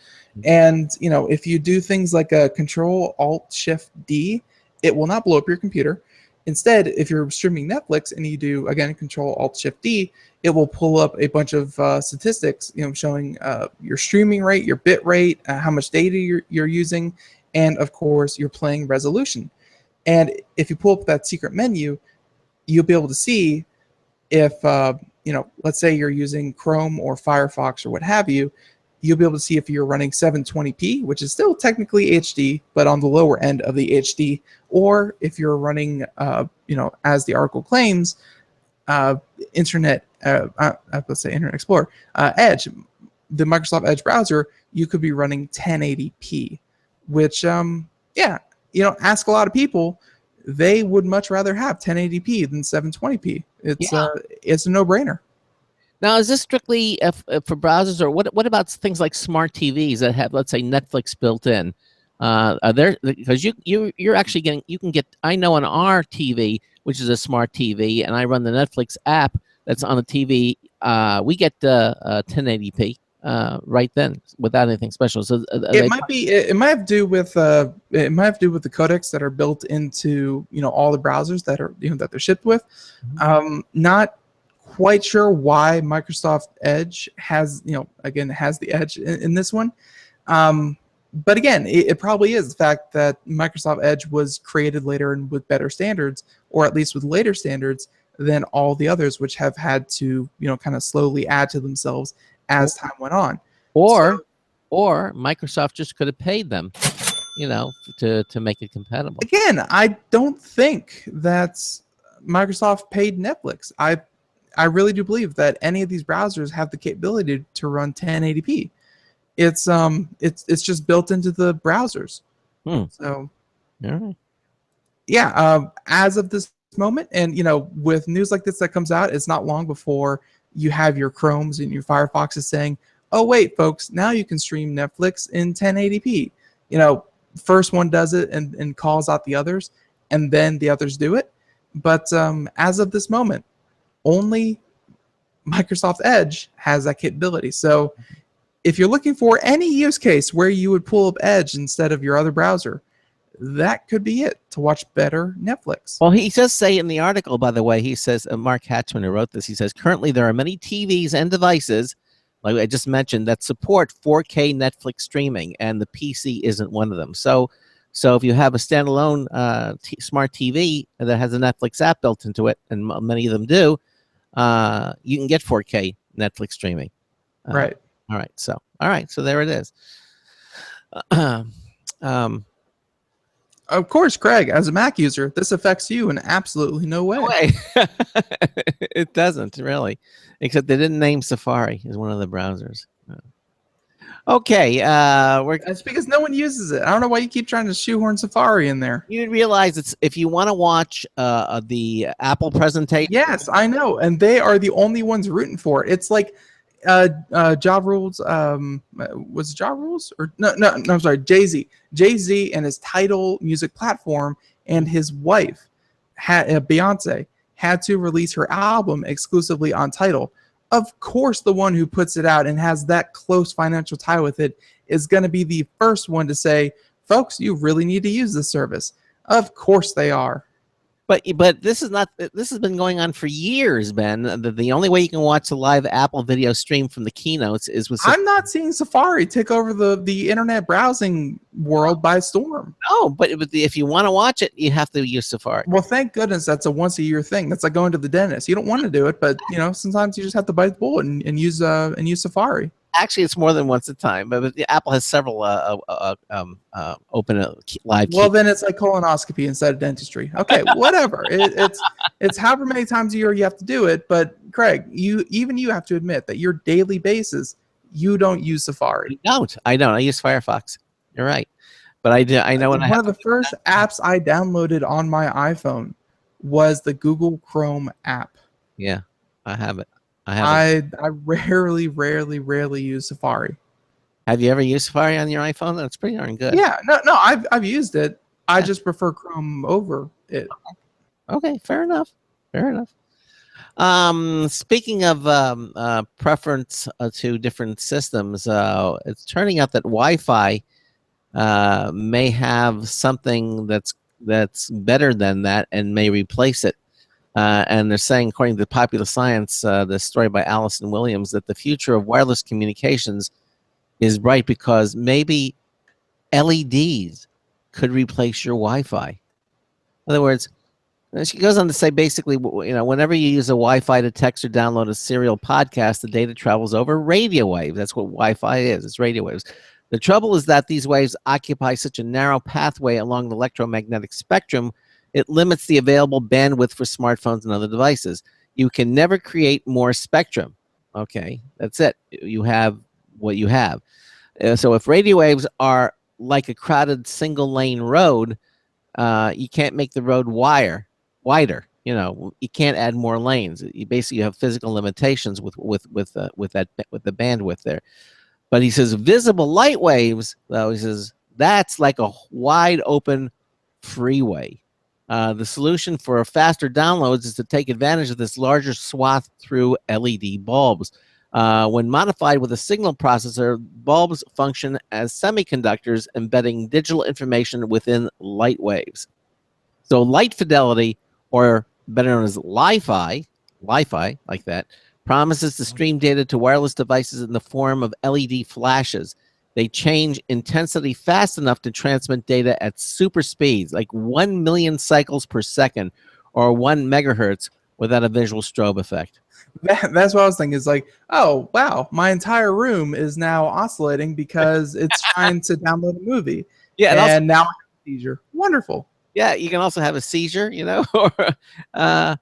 And, you know, if you do things like a Control-Alt-Shift-D, it will not blow up your computer. Instead, if you're streaming Netflix and you do, again, Control-Alt-Shift-D, it will pull up a bunch of statistics, you know, showing your streaming rate, your bit rate, how much data you're using, and, of course, your playing resolution. And if you pull up that secret menu, you'll be able to see if, you know, let's say you're using Chrome or Firefox or what have you, you'll be able to see if you're running 720p, which is still technically HD, but on the lower end of the HD, or if you're running, you know, as the article claims, Internet Explorer, Edge, the Microsoft Edge browser, you could be running 1080p, which, yeah, you know, ask a lot of people, they would much rather have 1080p than 720p. It's a no-brainer. Now, is this strictly for browsers, or what about things like smart TVs that have, let's say, Netflix built in? Are there, because you're actually getting, you can get, I know on our TV, which is a smart TV, and I run the Netflix app that's on the TV, we get 1080p right then without anything special. So It might be. It might have to do with. It might have to do with the codecs that are built into all the browsers that are that they're shipped with. Not quite sure why Microsoft Edge has again has the edge in this one. But again, it probably is the fact that Microsoft Edge was created later and with better standards, or at least with later standards than all the others, which have had to kind of slowly add to themselves as time went on. Or Microsoft just could have paid them, to make it compatible. Again, I don't think that Microsoft paid Netflix. I really do believe that any of these browsers have the capability to run 1080p. It's just built into the browsers. So, yeah. As of this moment, and with news like this that comes out, it's not long before you have your Chromes and your Firefoxes saying, "Oh wait, folks, now you can stream Netflix in 1080p." First one does it and calls out the others, and then the others do it. But as of this moment, only Microsoft Edge has that capability. So if you're looking for any use case where you would pull up Edge instead of your other browser, that could be it to watch better Netflix. Well, he does say in the article, by the way, he says, Mark Hatchman, who wrote this, he says, currently there are many TVs and devices, like I just mentioned, that support 4K Netflix streaming, and the PC isn't one of them. So if you have a standalone smart TV that has a Netflix app built into it, and many of them do, you can get 4K Netflix streaming. Right. All right. So there it is. Of course, Craig, as a Mac user, this affects you in absolutely no way. It doesn't really, except they didn't name Safari as one of the browsers. Okay, It's because no one uses it. I don't know why you keep trying to shoehorn Safari in there. You realize it's, if you want to watch the Apple presentation. Yes, I know, and they are the only ones rooting for it. It's like Ja Rule's was it Ja Rule's or no I'm sorry, Jay-Z and his Tidal music platform, and his wife Beyonce had to release her album exclusively on Tidal. Of course, the one who puts it out and has that close financial tie with it is going to be the first one to say, folks, you really need to use this service. Of course they are. But this is not. This has been going on for years, Ben. The only way you can watch the live Apple video stream from the keynotes is with. I'm not seeing Safari take over the internet browsing world by storm. No, but if you want to watch it, you have to use Safari. Well, thank goodness that's a once-a-year thing. That's like going to the dentist. You don't want to do it, but sometimes you just have to bite the bullet and use Safari. Actually, it's more than once a time, but Apple has several open live. Well, then it's like colonoscopy instead of dentistry. Okay, whatever. It's however many times a year you have to do it. But Craig, you have to admit that your daily basis you don't use Safari. I don't. I use Firefox. You're right, but I do. I know one of the first apps I downloaded on my iPhone was the Google Chrome app. Yeah, I have it. I rarely use Safari. Have you ever used Safari on your iPhone? That's pretty darn good. Yeah, no, I've used it. I just prefer Chrome over it. Okay, fair enough. Speaking of preference to different systems, it's turning out that Wi-Fi may have something that's better than that and may replace it. And they're saying, according to Popular Science, the story by Allison Williams, that the future of wireless communications is bright because maybe LEDs could replace your Wi-Fi. In other words, she goes on to say, basically, whenever you use a Wi-Fi to text or download a serial podcast, the data travels over radio waves. That's what Wi-Fi is. It's radio waves. The trouble is that these waves occupy such a narrow pathway along the electromagnetic spectrum, it limits the available bandwidth for smartphones and other devices. You can never create more spectrum. Okay, that's it. You have what you have. So if radio waves are like a crowded single-lane road, you can't make the road wider. You know, you can't add more lanes. You basically have physical limitations with the bandwidth there. But he says visible light waves, though, he says that's like a wide open freeway. The solution for faster downloads is to take advantage of this larger swath through LED bulbs. When modified with a signal processor, bulbs function as semiconductors embedding digital information within light waves. So light fidelity, or better known as Li-Fi like that, promises to stream data to wireless devices in the form of LED flashes. They change intensity fast enough to transmit data at super speeds, like 1 million cycles per second or 1 megahertz without a visual strobe effect. That's what I was thinking. Is like, oh, wow, my entire room is now oscillating because it's trying to download a movie. Yeah, and now I have a seizure. Wonderful. Yeah, you can also have a seizure, you know, or no,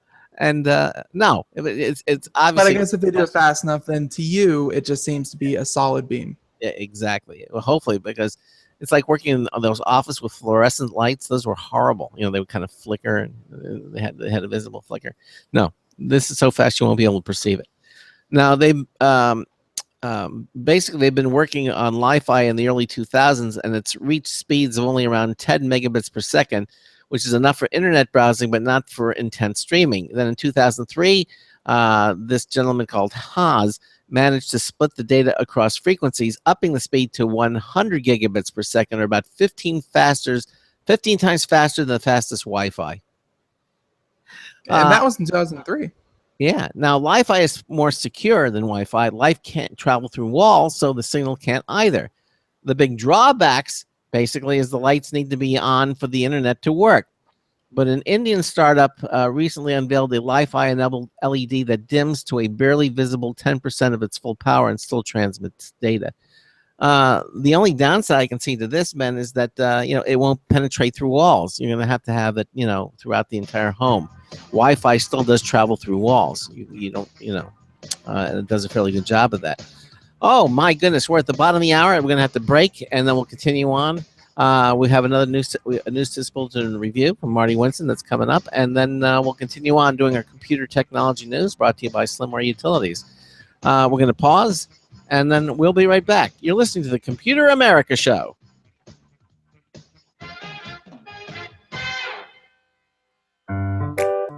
it's obviously. But I guess if they do it fast enough, then to you, it just seems to be a solid beam. Yeah, exactly. Well, hopefully, because it's like working on those office with fluorescent lights. Those were horrible. You know, they would kind of flicker, and they had a visible flicker. No, this is so fast you won't be able to perceive it. Now they basically they've been working on Li-Fi in the early 2000s, and it's reached speeds of only around 10 megabits per second, which is enough for internet browsing, but not for intense streaming. Then in 2003, this gentleman called Haas managed to split the data across frequencies, upping the speed to 100 gigabits per second, or about 15 times faster than the fastest Wi-Fi. And that was in 2003. Yeah. Now, Li-Fi is more secure than Wi-Fi. Light can't travel through walls, so the signal can't either. The big drawbacks, basically, is the lights need to be on for the internet to work. But an Indian startup recently unveiled a Li-Fi enabled LED that dims to a barely visible 10% of its full power and still transmits data. The only downside I can see to this, Ben, is that it won't penetrate through walls. You're going to have it, throughout the entire home. Wi-Fi still does travel through walls. You don't, and it does a fairly good job of that. Oh my goodness, we're at the bottom of the hour. We're going to have to break, and then we'll continue on. We have another news bulletin review from Marty Winston that's coming up, and then we'll continue on doing our computer technology news brought to you by Slimware Utilities. We're going to pause, and then we'll be right back. You're listening to the Computer America Show.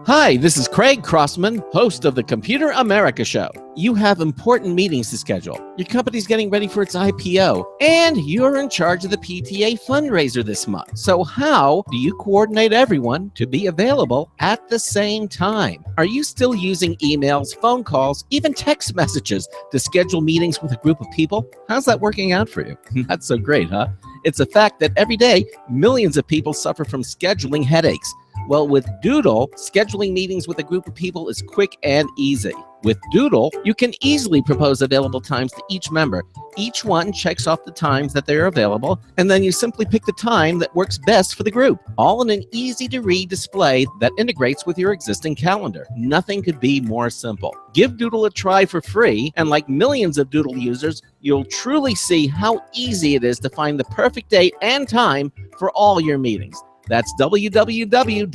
Hi, this is Craig Crossman, host of the Computer America Show. You have important meetings to schedule. Your company's getting ready for its IPO, and you're in charge of the PTA fundraiser this month. So how do you coordinate everyone to be available at the same time? Are you still using emails, phone calls, even text messages to schedule meetings with a group of people? How's that working out for you? Not so great, huh? It's a fact that every day, millions of people suffer from scheduling headaches. Well, with Doodle, scheduling meetings with a group of people is quick and easy. With Doodle, you can easily propose available times to each member. Each one checks off the times that they're available, and then you simply pick the time that works best for the group, all in an easy-to-read display that integrates with your existing calendar. Nothing could be more simple. Give Doodle a try for free, and like millions of Doodle users, you'll truly see how easy it is to find the perfect date and time for all your meetings. That's www.doodle.com.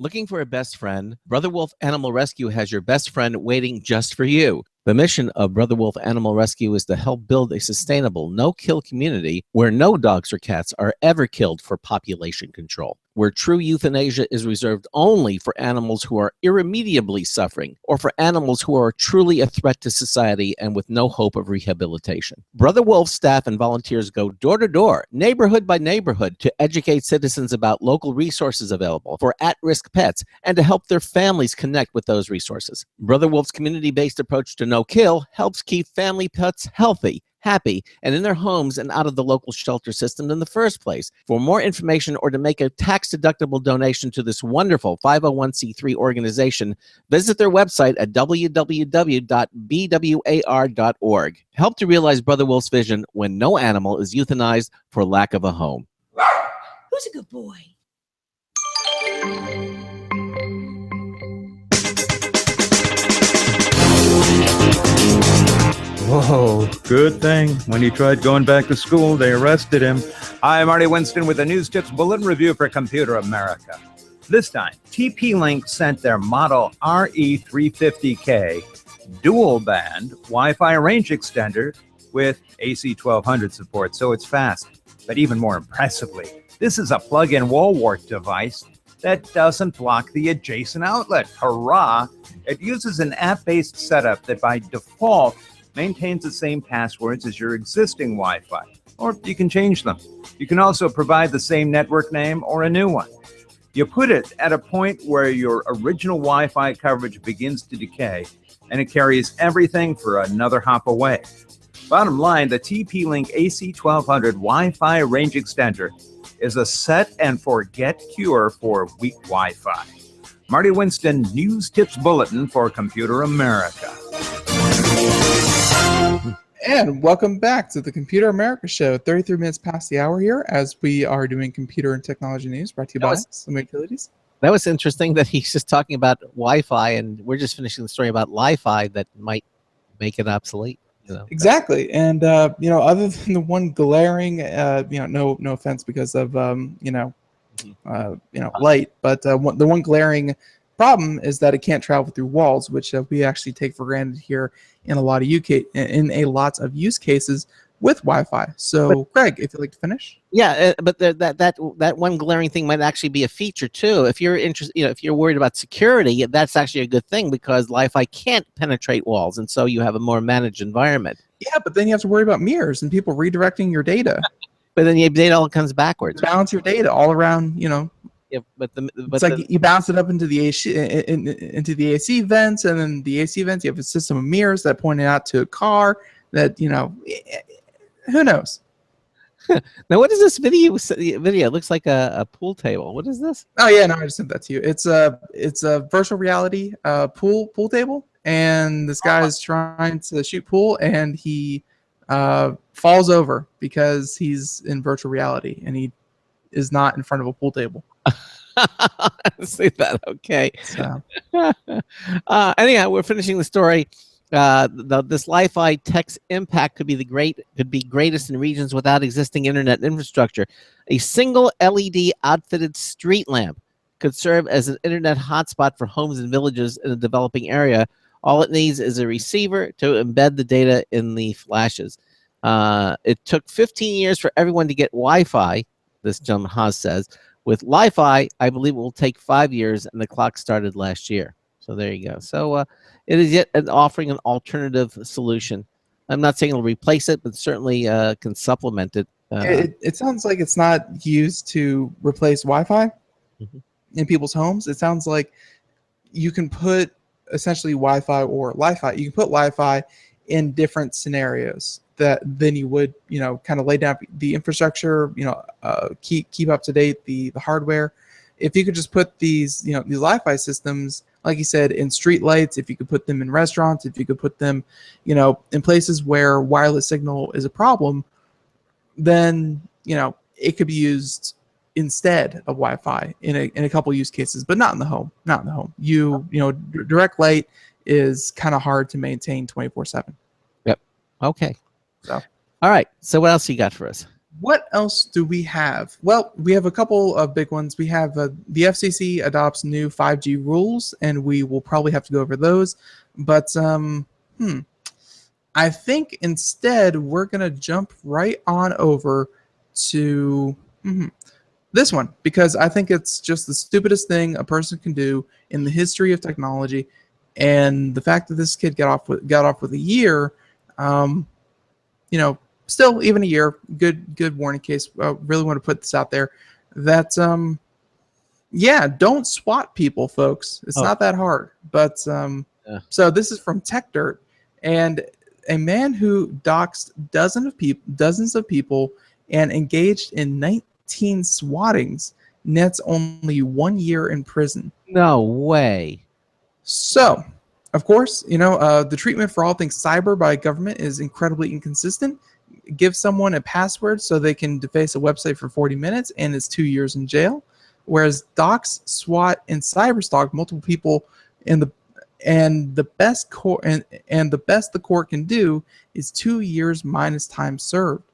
Looking for a best friend? Brother Wolf Animal Rescue has your best friend waiting just for you. The mission of Brother Wolf Animal Rescue is to help build a sustainable, no-kill community where no dogs or cats are ever killed for population control, where true euthanasia is reserved only for animals who are irremediably suffering or for animals who are truly a threat to society and with no hope of rehabilitation. Brother Wolf staff and volunteers go door to door, neighborhood by neighborhood, to educate citizens about local resources available for at-risk pets and to help their families connect with those resources. Brother Wolf's community-based approach to no-kill helps keep family pets healthy, happy, and in their homes and out of the local shelter system in the first place. For more information or to make a tax-deductible donation to this wonderful 501c3 organization, visit their website at www.bwar.org. Help to realize Brother Wolf's vision when no animal is euthanized for lack of a home. Who's a good boy? Whoa, good thing. When he tried going back to school, they arrested him. Hi, I'm Marty Winston with the News Tips Bulletin Review for Computer America. This time, TP-Link sent their model RE350K dual-band Wi-Fi range extender with AC1200 support, so it's fast. But even more impressively, this is a plug-in wall wart device that doesn't block the adjacent outlet. Hurrah! It uses an app-based setup that by default maintains the same passwords as your existing Wi-Fi, or you can change them. You can also provide the same network name or a new one. You put it at a point where your original Wi-Fi coverage begins to decay, and it carries everything for another hop away. Bottom line, the TP-Link AC1200 Wi-Fi range extender is a set and forget cure for weak Wi-Fi. Marty Winston, News Tips Bulletin for Computer America. And welcome back to the Computer America Show. 33 minutes past the hour here as we are doing computer and technology news brought to you by some utilities. That was interesting that he's just talking about Wi-Fi, and we're just finishing the story about Li-Fi that might make it obsolete. You know. Exactly, and other than the one glaring, no offense because of light, but the one glaring problem is that it can't travel through walls, which we actually take for granted here in a lot of use cases with Wi-Fi. So, Craig, if you'd like to finish. Yeah, but that one glaring thing might actually be a feature too. If you're interested, if you're worried about security, that's actually a good thing because Wi-Fi can't penetrate walls, and so you have a more managed environment. Yeah, but then you have to worry about mirrors and people redirecting your data. But then your data all comes backwards. Bounce your data all around, Yeah, it's like you bounce it up into the AC vents, and then the AC vents, you have a system of mirrors that point it out to a car that, who knows? Now, what is this video? It looks like a pool table. What is this? Oh yeah, no, I just sent that to you. It's a virtual reality pool table, and this guy is trying to shoot pool, and he falls over because he's in virtual reality, and he is not in front of a pool table. See that? Okay. So. Anyhow, we're finishing the story. This Li-Fi tech's impact could be greatest in regions without existing internet infrastructure. A single LED outfitted street lamp could serve as an internet hotspot for homes and villages in a developing area. All it needs is a receiver to embed the data in the flashes. It took 15 years for everyone to get Wi-Fi, this gentleman Haas says. With Li-Fi, I believe it will take 5 years, and the clock started last year. So there you go. So it is yet offering an alternative solution. I'm not saying it'll replace it, but certainly can supplement it. It sounds like it's not used to replace Wi-Fi in people's homes. It sounds like you can put essentially Wi-Fi or Li-Fi. You can put Wi-Fi in different scenarios that then you would, kind of lay down the infrastructure, keep up to date the hardware. If you could just put these, these Wi-Fi systems, like you said, in street lights, if you could put them in restaurants, if you could put them, in places where wireless signal is a problem, then, it could be used instead of Wi-Fi in a couple use cases, but not in the home. Not in the home. Direct light is kind of hard to maintain 24/7. Yep. Okay. So, all right. So what else you got for us? What else do we have? Well, we have a couple of big ones. We have the FCC adopts new 5G rules, and we will probably have to go over those. But I think instead we're going to jump right on over to this one, because I think it's just the stupidest thing a person can do in the history of technology. And the fact that this kid got off with a year, still even a year, good warning case. Really want to put this out there that don't swat people, folks. It's not that hard. But so this is from Tech Dirt, and a man who doxed dozens of people and engaged in 19 swattings nets only 1 year in prison. No way. So, of course, the treatment for all things cyber by government is incredibly inconsistent. Give someone a password so they can deface a website for 40 minutes, and it's 2 years in jail. Whereas dox, swat, and cyberstalk multiple people in and the best court and the best the court can do is 2 years minus time served.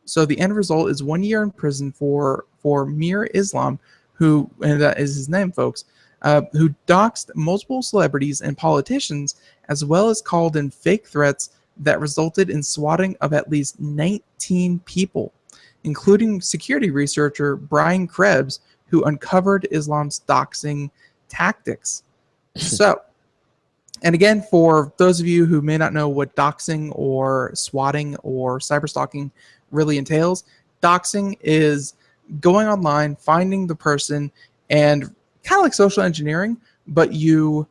So the end result is 1 year in prison for Mir Islam, who, and that is his name, folks, who doxed multiple celebrities and politicians, as well as called in fake threats that resulted in swatting of at least 19 people, including security researcher Brian Krebs, who uncovered Islam's doxing tactics. So, and again, for those of you who may not know what doxing or swatting or cyberstalking really entails, doxing is going online, finding the person, and kind of like social engineering, but you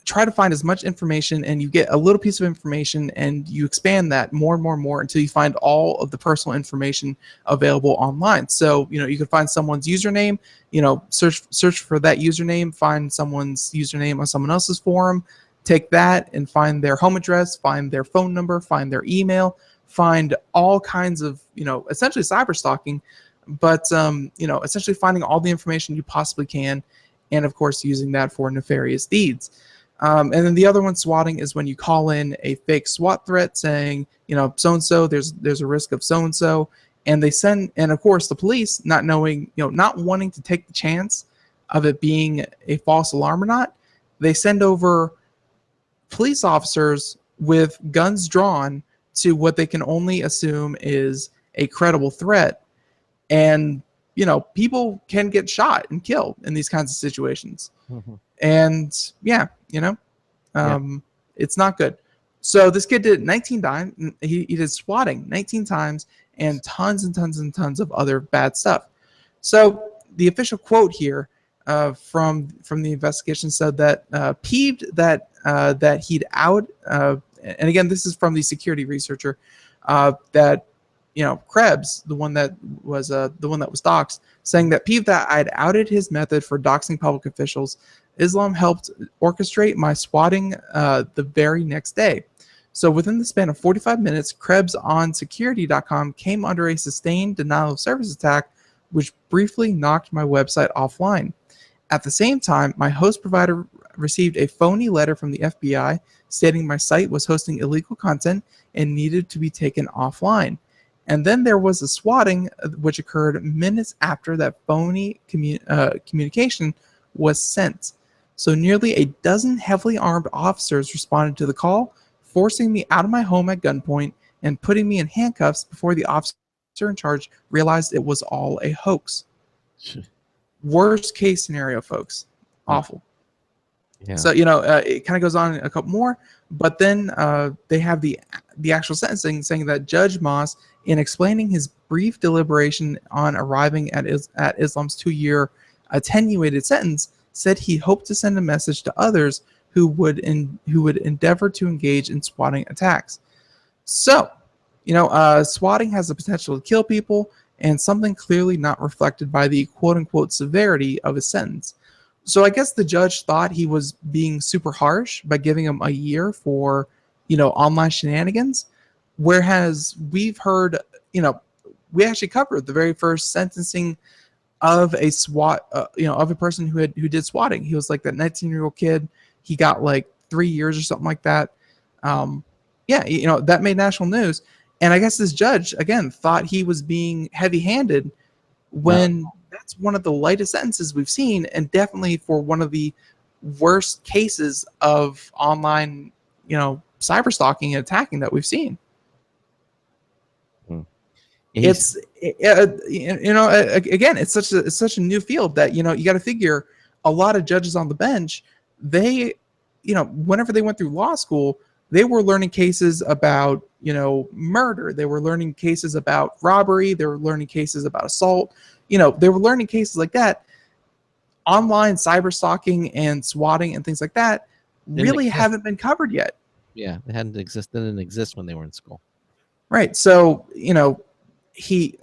try to find as much information and you get a little piece of information and you expand that more and more and more until you find all of the personal information available online. So, you can find someone's username, search for that username, find someone's username on someone else's forum, take that and find their home address, find their phone number, find their email, find all kinds of, essentially cyber stalking, but, essentially finding all the information you possibly can. And of course, using that for nefarious deeds. And then the other one, swatting, is when you call in a fake SWAT threat saying, so-and-so, there's a risk of so-and-so. And they send, and of course the police, not knowing, not wanting to take the chance of it being a false alarm or not, they send over police officers with guns drawn to what they can only assume is a credible threat. And, people can get shot and killed in these kinds of situations. Mm-hmm. And yeah, it's not good. So this kid did 19 times. He did swatting 19 times and tons and tons and tons of other bad stuff. So the official quote here from the investigation said that peeved that he'd out, and again, this is from the security researcher, that Krebs, the one that was doxxed, saying that peeved that I'd outed his method for doxing public officials. Islam helped orchestrate my swatting the very next day. So within the span of 45 minutes, Krebs on security.com came under a sustained denial of service attack, which briefly knocked my website offline. At the same time, my host provider received a phony letter from the FBI stating my site was hosting illegal content and needed to be taken offline. And then there was a swatting, which occurred minutes after that phony communication was sent. So nearly a dozen heavily armed officers responded to the call, forcing me out of my home at gunpoint and putting me in handcuffs before the officer in charge realized it was all a hoax. Worst case scenario, folks. Awful. Yeah. So, it kind of goes on a couple more, but then they have the actual sentencing saying that Judge Moss, in explaining his brief deliberation on arriving at Islam's 2-year attenuated sentence, said he hoped to send a message to others who would endeavor to engage in swatting attacks. So, swatting has the potential to kill people, and something clearly not reflected by the quote-unquote severity of his sentence. So I guess the judge thought he was being super harsh by giving him a year for, online shenanigans, whereas we've heard, we actually covered the very first sentencing of a SWAT, of a person who did swatting. He was like that 19-year-old kid. He got like 3 years or something like that. That made national news. And I guess this judge, again, thought he was being heavy-handed when that's one of the lightest sentences we've seen, and definitely for one of the worst cases of online, cyber stalking and attacking that we've seen. It's again, it's such a new field that you got to figure a lot of judges on the bench, they, whenever they went through law school, they were learning cases about murder, they were learning cases about robbery, they were learning cases about assault, they were learning cases like that. Online cyber stalking and swatting and things like that really haven't been covered yet. Yeah, they didn't exist when they were in school. Right. So, he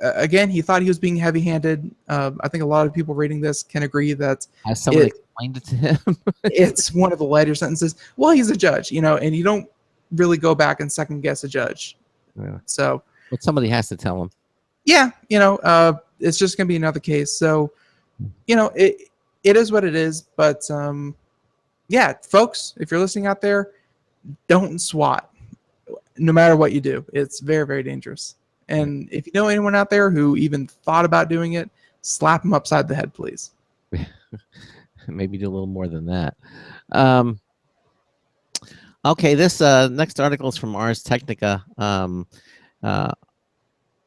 thought he was being heavy-handed. I think a lot of people reading this can agree that has someone explained it to him. It's one of the lighter sentences. Well, he's a judge, and you don't really go back and second guess a judge. Yeah. So, but somebody has to tell him. Yeah, it's just gonna be another case. So, it is what it is. But yeah, folks, if you're listening out there, don't swat. No matter what you do, it's very, very dangerous. And if you know anyone out there who even thought about doing it, slap them upside the head, please. Maybe do a little more than that. Okay, this next article is from Ars Technica.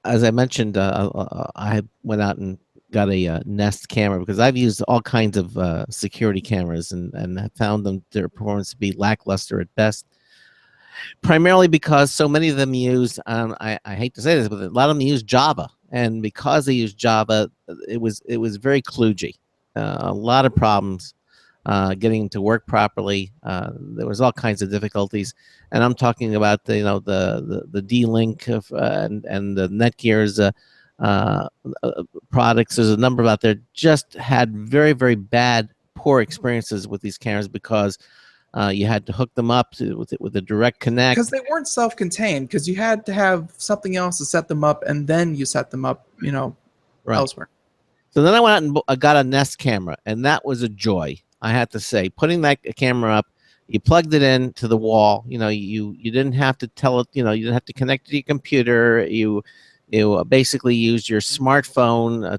As I mentioned, I went out and got a Nest camera because I've used all kinds of security cameras and have found their performance to be lackluster at best. Primarily because so many of them use, I hate to say this, but a lot of them use Java, and because they use Java, it was very kludgy. A lot of problems getting them to work properly. There was all kinds of difficulties, and I'm talking about the D-Link of and the Netgear's products. There's a number out there just had very, very bad, poor experiences with these cameras because you had to hook them up with a direct connect. Because they weren't self-contained, because you had to have something else to set them up, and then you set them up, elsewhere. So then I went out and got a Nest camera, and that was a joy, I have to say. Putting that camera up, you plugged it in to the wall. You didn't have to tell it. You didn't have to connect it to your computer. You basically used your smartphone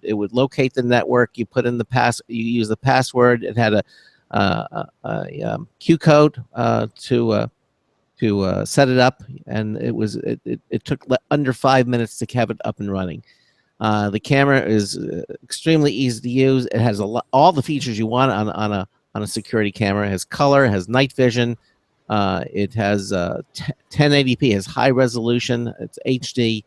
it would locate the network. You put in you use the password. It had a Q code to set it up, and it took under 5 minutes to have it up and running. The camera is extremely easy to use. It has all the features you want on a security camera. It has color, it has night vision. It has 1080p, has high resolution. It's HD.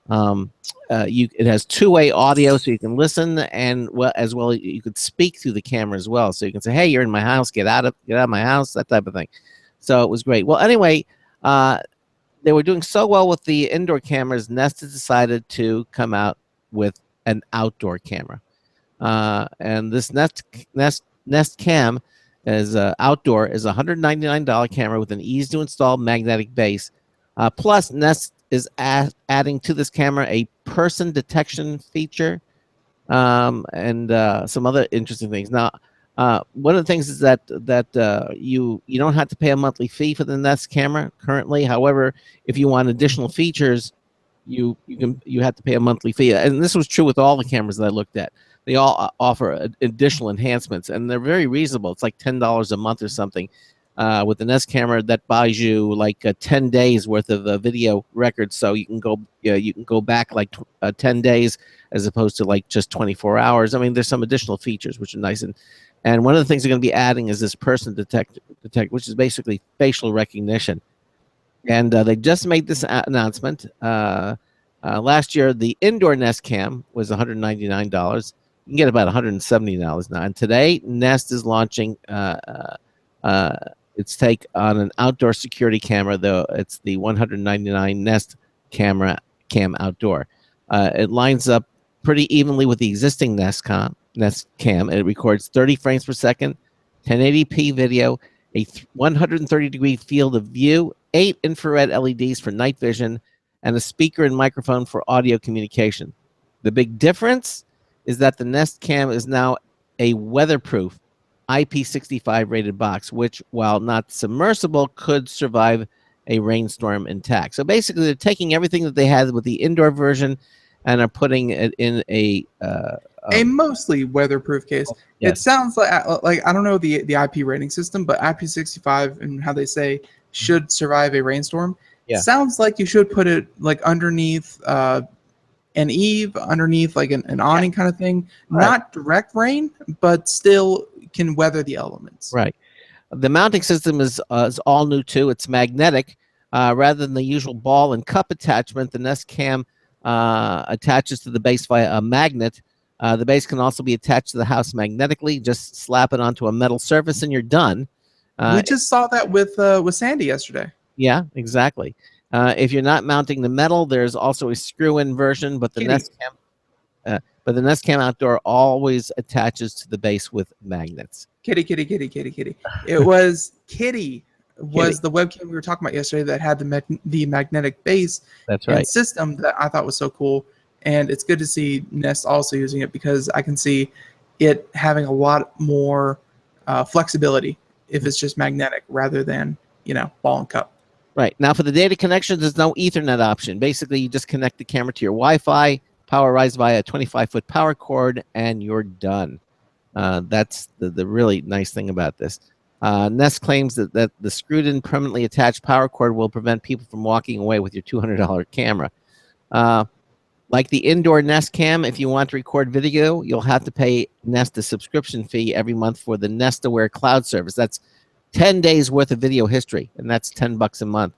It has two-way audio, so you can listen, and as well you could speak through the camera as well. So you can say, "Hey, you're in my house. Get out of my house," that type of thing. So it was great. Well, anyway, they were doing so well with the indoor cameras. Nest has decided to come out with an outdoor camera, and this Nest Cam is outdoor is a $199 camera with an easy to install magnetic base. Plus, Nest is adding to this camera a person detection feature, and some other interesting things. Now, one of the things is that you don't have to pay a monthly fee for the Nest camera currently. However, if you want additional features, you have to pay a monthly fee. And this was true with all the cameras that I looked at. They all offer additional enhancements, and they're very reasonable. It's like $10 a month or something. With the Nest camera, that buys you like 10 days worth of video records, so you can go back like 10 days as opposed to like just 24 hours. I mean, there's some additional features which are nice, and one of the things they're going to be adding is this person detect, which is basically facial recognition. And they just made this announcement. Last year, the indoor Nest Cam was $199. You can get about $170 now. And today, Nest is launching its take on an outdoor security camera, though it's the $199 Nest Cam Outdoor. It lines up pretty evenly with the existing Nest Cam. It records 30 frames per second, 1080p video, a 130-degree field of view, 8 infrared LEDs for night vision, and a speaker and microphone for audio communication. The big difference is that the Nest Cam is now a weatherproof IP65 rated box, which, while not submersible, could survive a rainstorm intact. So basically, they're taking everything that they had with the indoor version and are putting it in a mostly weatherproof case. Yes. It sounds like I don't know the IP rating system, but IP65 and how they say should survive a rainstorm. Yeah. Sounds like you should put it like underneath an eave, underneath like an awning kind of thing. Right. Not direct rain, but still can weather the elements. Right. The mounting system is all new too. It's magnetic rather than the usual ball and cup attachment. The Nest Cam attaches to the base via a magnet. The base can also be attached to the house magnetically. Just slap it onto a metal surface and you're done. We just saw that with Sandy yesterday. Yeah, exactly. If you're not mounting the metal, there's also a screw-in version, but the Nest Cam Outdoor always attaches to the base with magnets. Kitty. It was Kitty was the webcam we were talking about yesterday that had the magnetic base. That's right. And system that I thought was so cool, and it's good to see Nest also using it because I can see it having a lot more flexibility if it's just magnetic rather than, ball and cup. Right. Now for the data connections, there's no Ethernet option. Basically, you just connect the camera to your Wi-Fi, power rise via a 25-foot power cord, and you're done. That's the really nice thing about this. Nest claims that the screwed-in permanently attached power cord will prevent people from walking away with your $200 camera. Like the indoor Nest Cam, if you want to record video, you'll have to pay Nest a subscription fee every month for the Nest Aware cloud service. That's 10 days worth of video history, and that's $10 a month.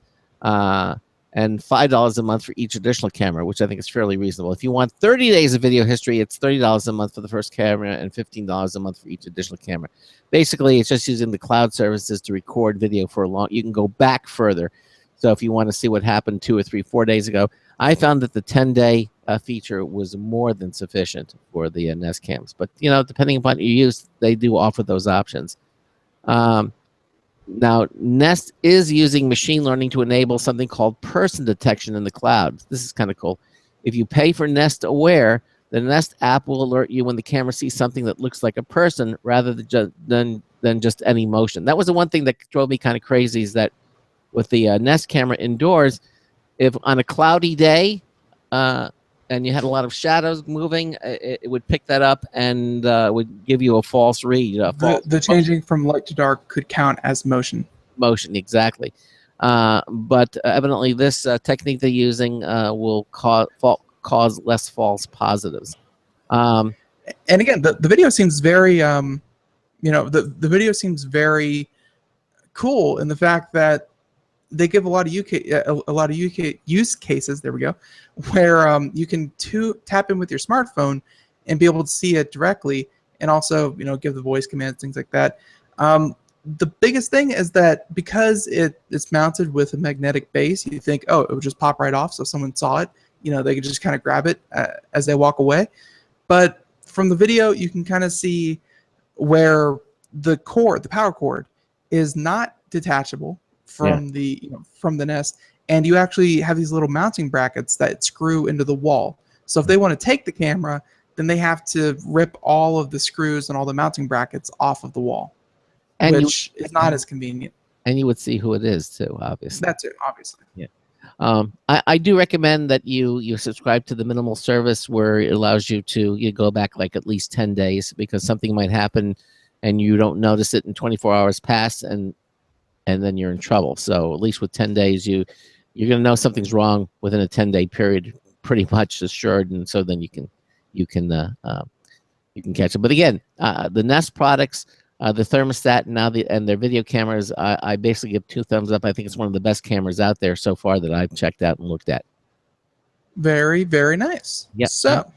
And $5 a month for each additional camera, which I think is fairly reasonable. If you want 30 days of video history, it's $30 a month for the first camera and $15 a month for each additional camera. Basically, it's just using the cloud services to record video for a long. You can go back further. So if you want to see what happened 2 or 3, 4 days ago, I found that the 10-day feature was more than sufficient for the Nest Cams. But depending upon your use, they do offer those options. Now, Nest is using machine learning to enable something called person detection in the cloud. This is kind of cool. If you pay for Nest Aware, the Nest app will alert you when the camera sees something that looks like a person rather than just any motion. That was the one thing that drove me kind of crazy, is that with the Nest camera indoors, if on a cloudy day and you had a lot of shadows moving, it would pick that up and would give you a false read. The changing from light to dark could count as motion. Motion, exactly. But evidently this technique they're using will cause less false positives. And again, the video seems very, the video seems very cool in the fact that they give a lot of use cases. There we go, where you can tap in with your smartphone and be able to see it directly, and also give the voice commands, things like that. The biggest thing is that because it's mounted with a magnetic base, you think, oh, it would just pop right off. So if someone saw it, they could just kind of grab it as they walk away. But from the video, you can kind of see where the power cord, is not detachable from from the Nest, and you actually have these little mounting brackets that screw into the wall. So if they want to take the camera, then they have to rip all of the screws and all the mounting brackets off of the wall, and which is not as convenient. And you would see who it is too, obviously. That's it, obviously. Yeah. I do recommend that you subscribe to the minimal service, where it allows you to go back like at least 10 days, because something might happen and you don't notice it, and 24 hours pass, and then you're in trouble. So at least with 10 days, you're going to know something's wrong within a 10-day period, pretty much assured, and so then you can catch it. But again, the Nest products, the thermostat and their video cameras, I basically give 2 thumbs up. I think it's one of the best cameras out there so far that I've checked out and looked at. Very, very nice. Yeah. So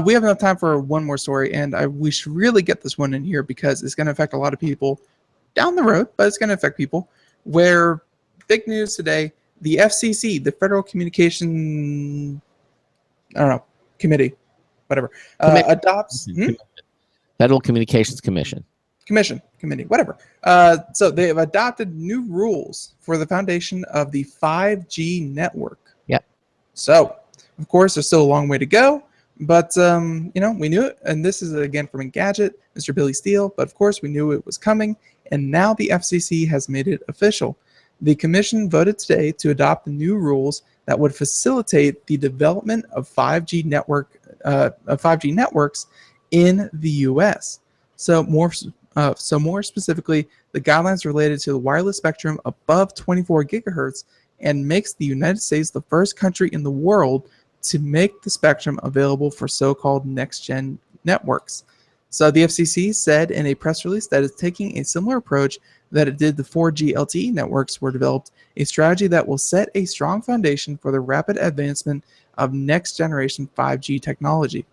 we have enough time for one more story, and we should really get this one in here because it's going to affect a lot of people down the road, but it's going to affect people. Where big news today, the FCC, the Federal Communication, Committee, whatever, adopts Federal Communications Committee, whatever. So they have adopted new rules for the foundation of the 5G network. Yeah. So, of course, there's still a long way to go, but we knew it. And this is again from Engadget, Mr. Billy Steele. But of course, we knew it was coming, and now the FCC has made it official. The commission voted today to adopt the new rules that would facilitate the development of 5G networks in the U.S. So more specifically, the guidelines related to the wireless spectrum above 24 gigahertz, and makes the United States the first country in the world to make the spectrum available for so-called next-gen networks. So the FCC said in a press release that it's taking a similar approach that it did the 4G LTE networks were developed, a strategy that will set a strong foundation for the rapid advancement of next-generation 5G technology.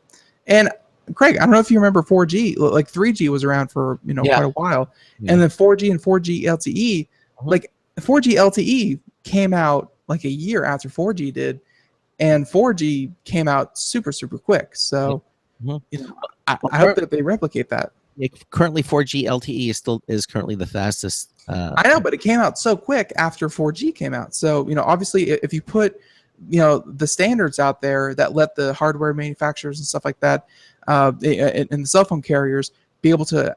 And Craig, I don't know if you remember 4G, like 3G was around for quite a while, and then 4G and 4G LTE, like 4G LTE came out like a year after 4G did, and 4G came out super quick. So I hope that they replicate that. Currently, 4G LTE is currently the fastest. I know, but it came out so quick after 4G came out. So obviously, if you put the standards out there that let the hardware manufacturers and stuff like that, and the cell phone carriers be able to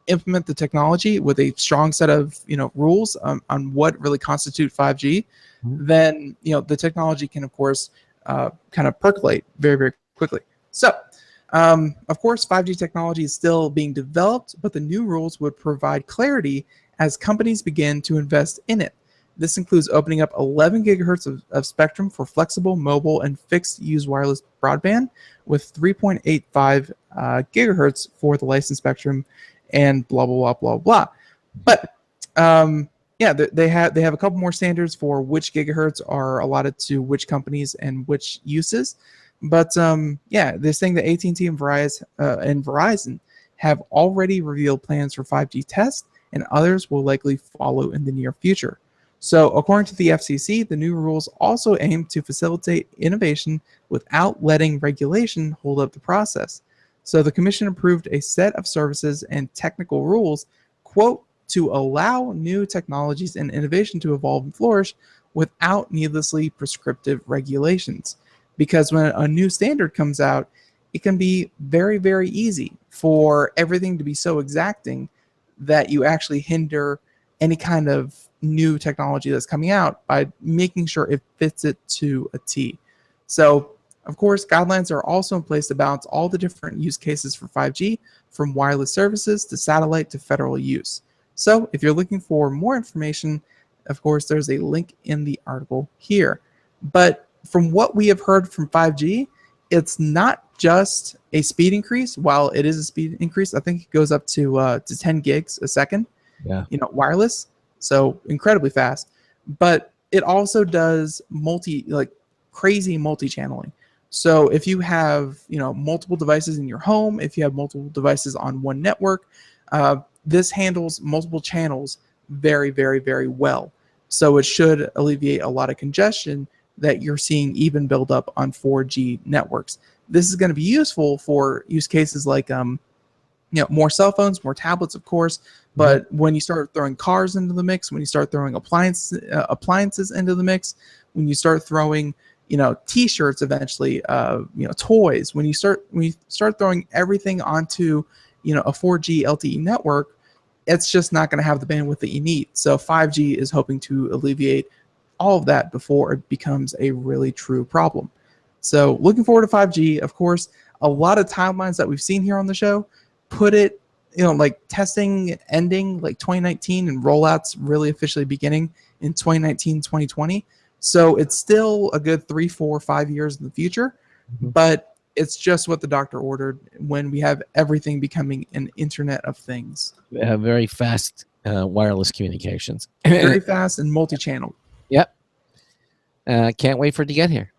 implement the technology with a strong set of rules on what really constitute 5G, then the technology can of course kind of percolate very, very quickly. So of course 5G technology is still being developed, but the new rules would provide clarity as companies begin to invest in it. This includes opening up 11 gigahertz of spectrum for flexible, mobile, and fixed-use wireless broadband, with 3.85 gigahertz for the licensed spectrum, and blah blah blah blah blah. But yeah, they have a couple more standards for which gigahertz are allotted to which companies and which uses. But yeah, they're saying that AT&T and Verizon have already revealed plans for 5G tests, and others will likely follow in the near future. So according to the FCC, the new rules also aim to facilitate innovation without letting regulation hold up the process. So the commission approved a set of services and technical rules, quote, to allow new technologies and innovation to evolve and flourish without needlessly prescriptive regulations. Because when a new standard comes out, it can be very, very easy for everything to be so exacting that you actually hinder any kind of new technology that's coming out by making sure it fits it to a T. So, of course, guidelines are also in place to balance all the different use cases for 5G, from wireless services to satellite to federal use. So, if you're looking for more information, of course, there's a link in the article here. But from what we have heard from 5G, it's not just a speed increase. While it is a speed increase, I think it goes up to 10 gigs a second. Yeah. Wireless, so incredibly fast. But it also does crazy multi-channeling. So if you have multiple devices in your home, if you have multiple devices on one network, this handles multiple channels very, very, very well. So it should alleviate a lot of congestion that you're seeing even build up on 4G networks. This is going to be useful for use cases like more cell phones, more tablets, of course. But when you start throwing cars into the mix, when you start throwing appliances into the mix, when you start throwing T-shirts eventually, toys, when you start throwing everything onto a 4G LTE network, it's just not going to have the bandwidth that you need. So 5G is hoping to alleviate all of that before it becomes a really true problem. So looking forward to 5G. Of course, a lot of timelines that we've seen here on the show put it, like testing ending like 2019 and rollouts really officially beginning in 2019, 2020. So it's still a good 3, 4, 5 years in the future, but it's just what the doctor ordered when we have everything becoming an Internet of Things. Very fast wireless communications. Very fast and multi-channel. Yep. Can't wait for it to get here.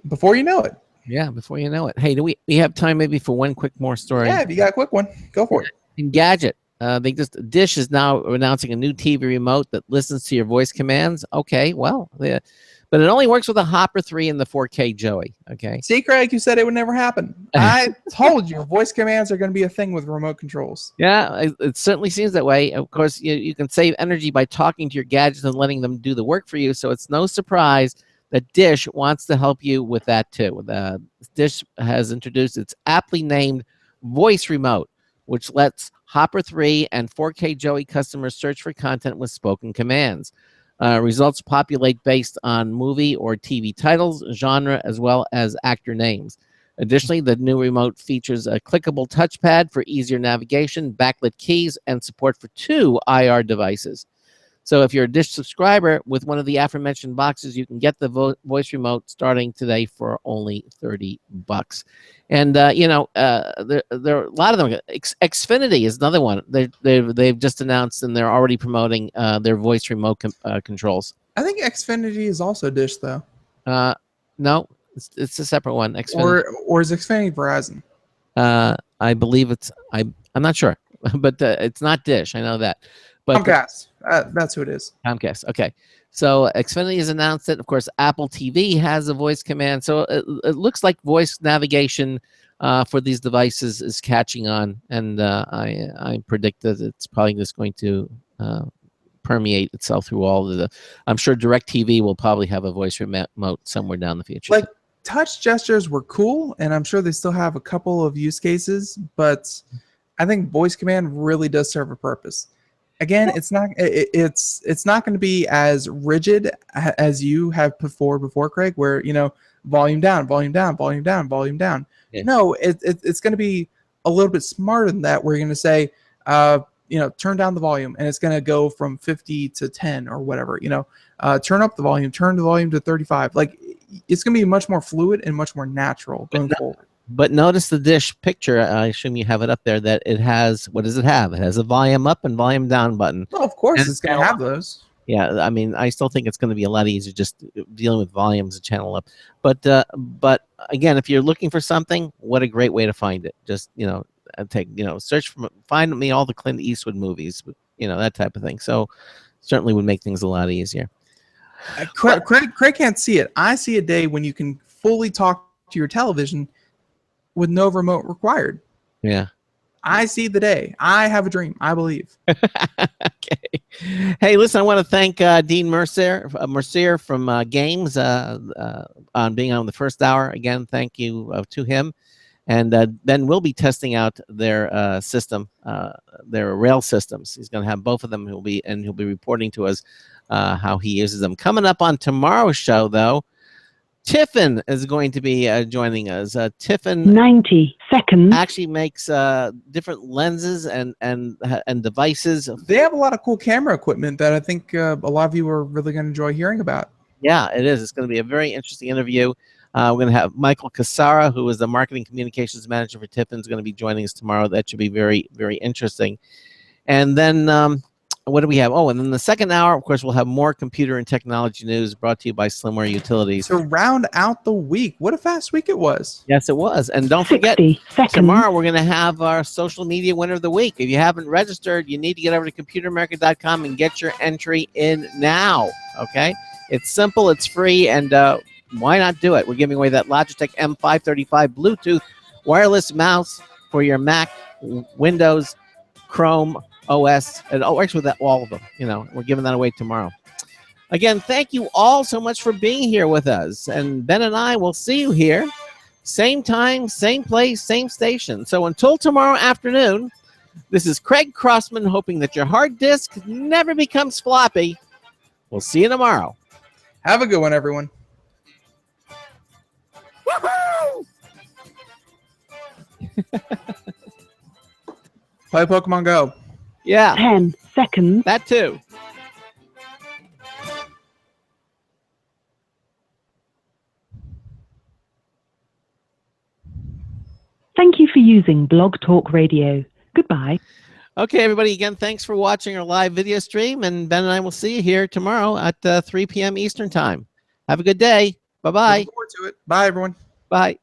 Before you know it. Yeah, before you know it. Hey, do we have time maybe for one quick more story? Yeah, if you got a quick one, go for it. Engadget. Dish is now announcing a new TV remote that listens to your voice commands. Okay, well, yeah. But it only works with a Hopper 3 and the 4K Joey. Okay. See, Craig, you said it would never happen. I told you, voice commands are going to be a thing with remote controls. Yeah, it certainly seems that way. Of course, you can save energy by talking to your gadgets and letting them do the work for you. So it's no surprise that Dish wants to help you with that too. Dish has introduced its aptly named Voice Remote, which lets Hopper 3 and 4K Joey customers search for content with spoken commands. Results populate based on movie or TV titles, genre, as well as actor names. Additionally, the new remote features a clickable touchpad for easier navigation, backlit keys, and support for 2 IR devices. So if you're a Dish subscriber with one of the aforementioned boxes, you can get the voice remote starting today for only $30. And there are a lot of them. Xfinity is another one. They've just announced and they're already promoting their voice remote controls. I think Xfinity is also Dish though. No, it's a separate one. Xfinity. Or is Xfinity Verizon? I believe it's. I'm not sure, but it's not Dish. I know that. But Comcast. That's who it is. Comcast. Okay. So Xfinity has announced it. Of course, Apple TV has a voice command. So it looks like voice navigation for these devices is catching on. And I predict that it's probably just going to permeate itself through all of the... I'm sure DirecTV will probably have a voice remote somewhere down the future. Like, touch gestures were cool, and I'm sure they still have a couple of use cases, but I think voice command really does serve a purpose. Again, it's not going to be as rigid as you have before, Craig, where volume down, volume down, volume down, volume down. Yeah. No, it's going to be a little bit smarter than that. We're going to say, turn down the volume, and it's going to go from 50 to 10 or whatever. Turn up the volume, turn the volume to 35. Like, it's going to be much more fluid and much more natural going forward. But notice the dish picture. I assume you have it up there. That it has. What does it have? It has a volume up and volume down button. Well, of course, And it's going to have those. Yeah, I mean, I still think it's going to be a lot easier just dealing with volumes and channel up. But again, if you're looking for something, what a great way to find it. Just search for, find me all the Clint Eastwood movies, that type of thing. So certainly would make things a lot easier. Craig can't see it. I see a day when you can fully talk to your television with no remote required. Yeah. I see the day. I have a dream. I believe. Okay. Hey, listen, I want to thank Dean Mercier from GAEMS on being on the first hour. Again, thank you to him. And Ben will be testing out their system, their rail systems. He's going to have both of them. He'll be reporting to us how he uses them. Coming up on tomorrow's show, though, Tiffin is going to be joining us. Tiffin 90 seconds. actually makes different lenses and devices. They have a lot of cool camera equipment that I think a lot of you are really going to enjoy hearing about. Yeah, it is. It's going to be a very interesting interview. We're going to have Michael Casara, who is the marketing communications manager for Tiffin, is going to be joining us tomorrow. That should be very, very interesting. And then what do we have? Oh, and then the second hour, of course, we'll have more computer and technology news brought to you by Slimware Utilities. To round out the week, what a fast week it was. Yes, it was. And don't forget, 60 seconds. tomorrow we're going to have our social media winner of the week. If you haven't registered, you need to get over to computeramerica.com and get your entry in now. Okay? It's simple, it's free, and why not do it? We're giving away that Logitech M535 Bluetooth wireless mouse for your Mac, Windows, Chrome, OS, and works with all of them. We're giving that away tomorrow. Again, thank you all so much for being here with us. And Ben and I will see you here, same time, same place, same station. So until tomorrow afternoon, this is Craig Crossman, hoping that your hard disk never becomes floppy. We'll see you tomorrow. Have a good one, everyone. Play Pokemon Go. Yeah. 10 seconds. That too. Thank you for using Blog Talk Radio. Goodbye. Okay, everybody, again, thanks for watching our live video stream, and Ben and I will see you here tomorrow at 3 p.m. Eastern Time. Have a good day. Bye-bye. Looking forward to it. Bye, everyone. Bye.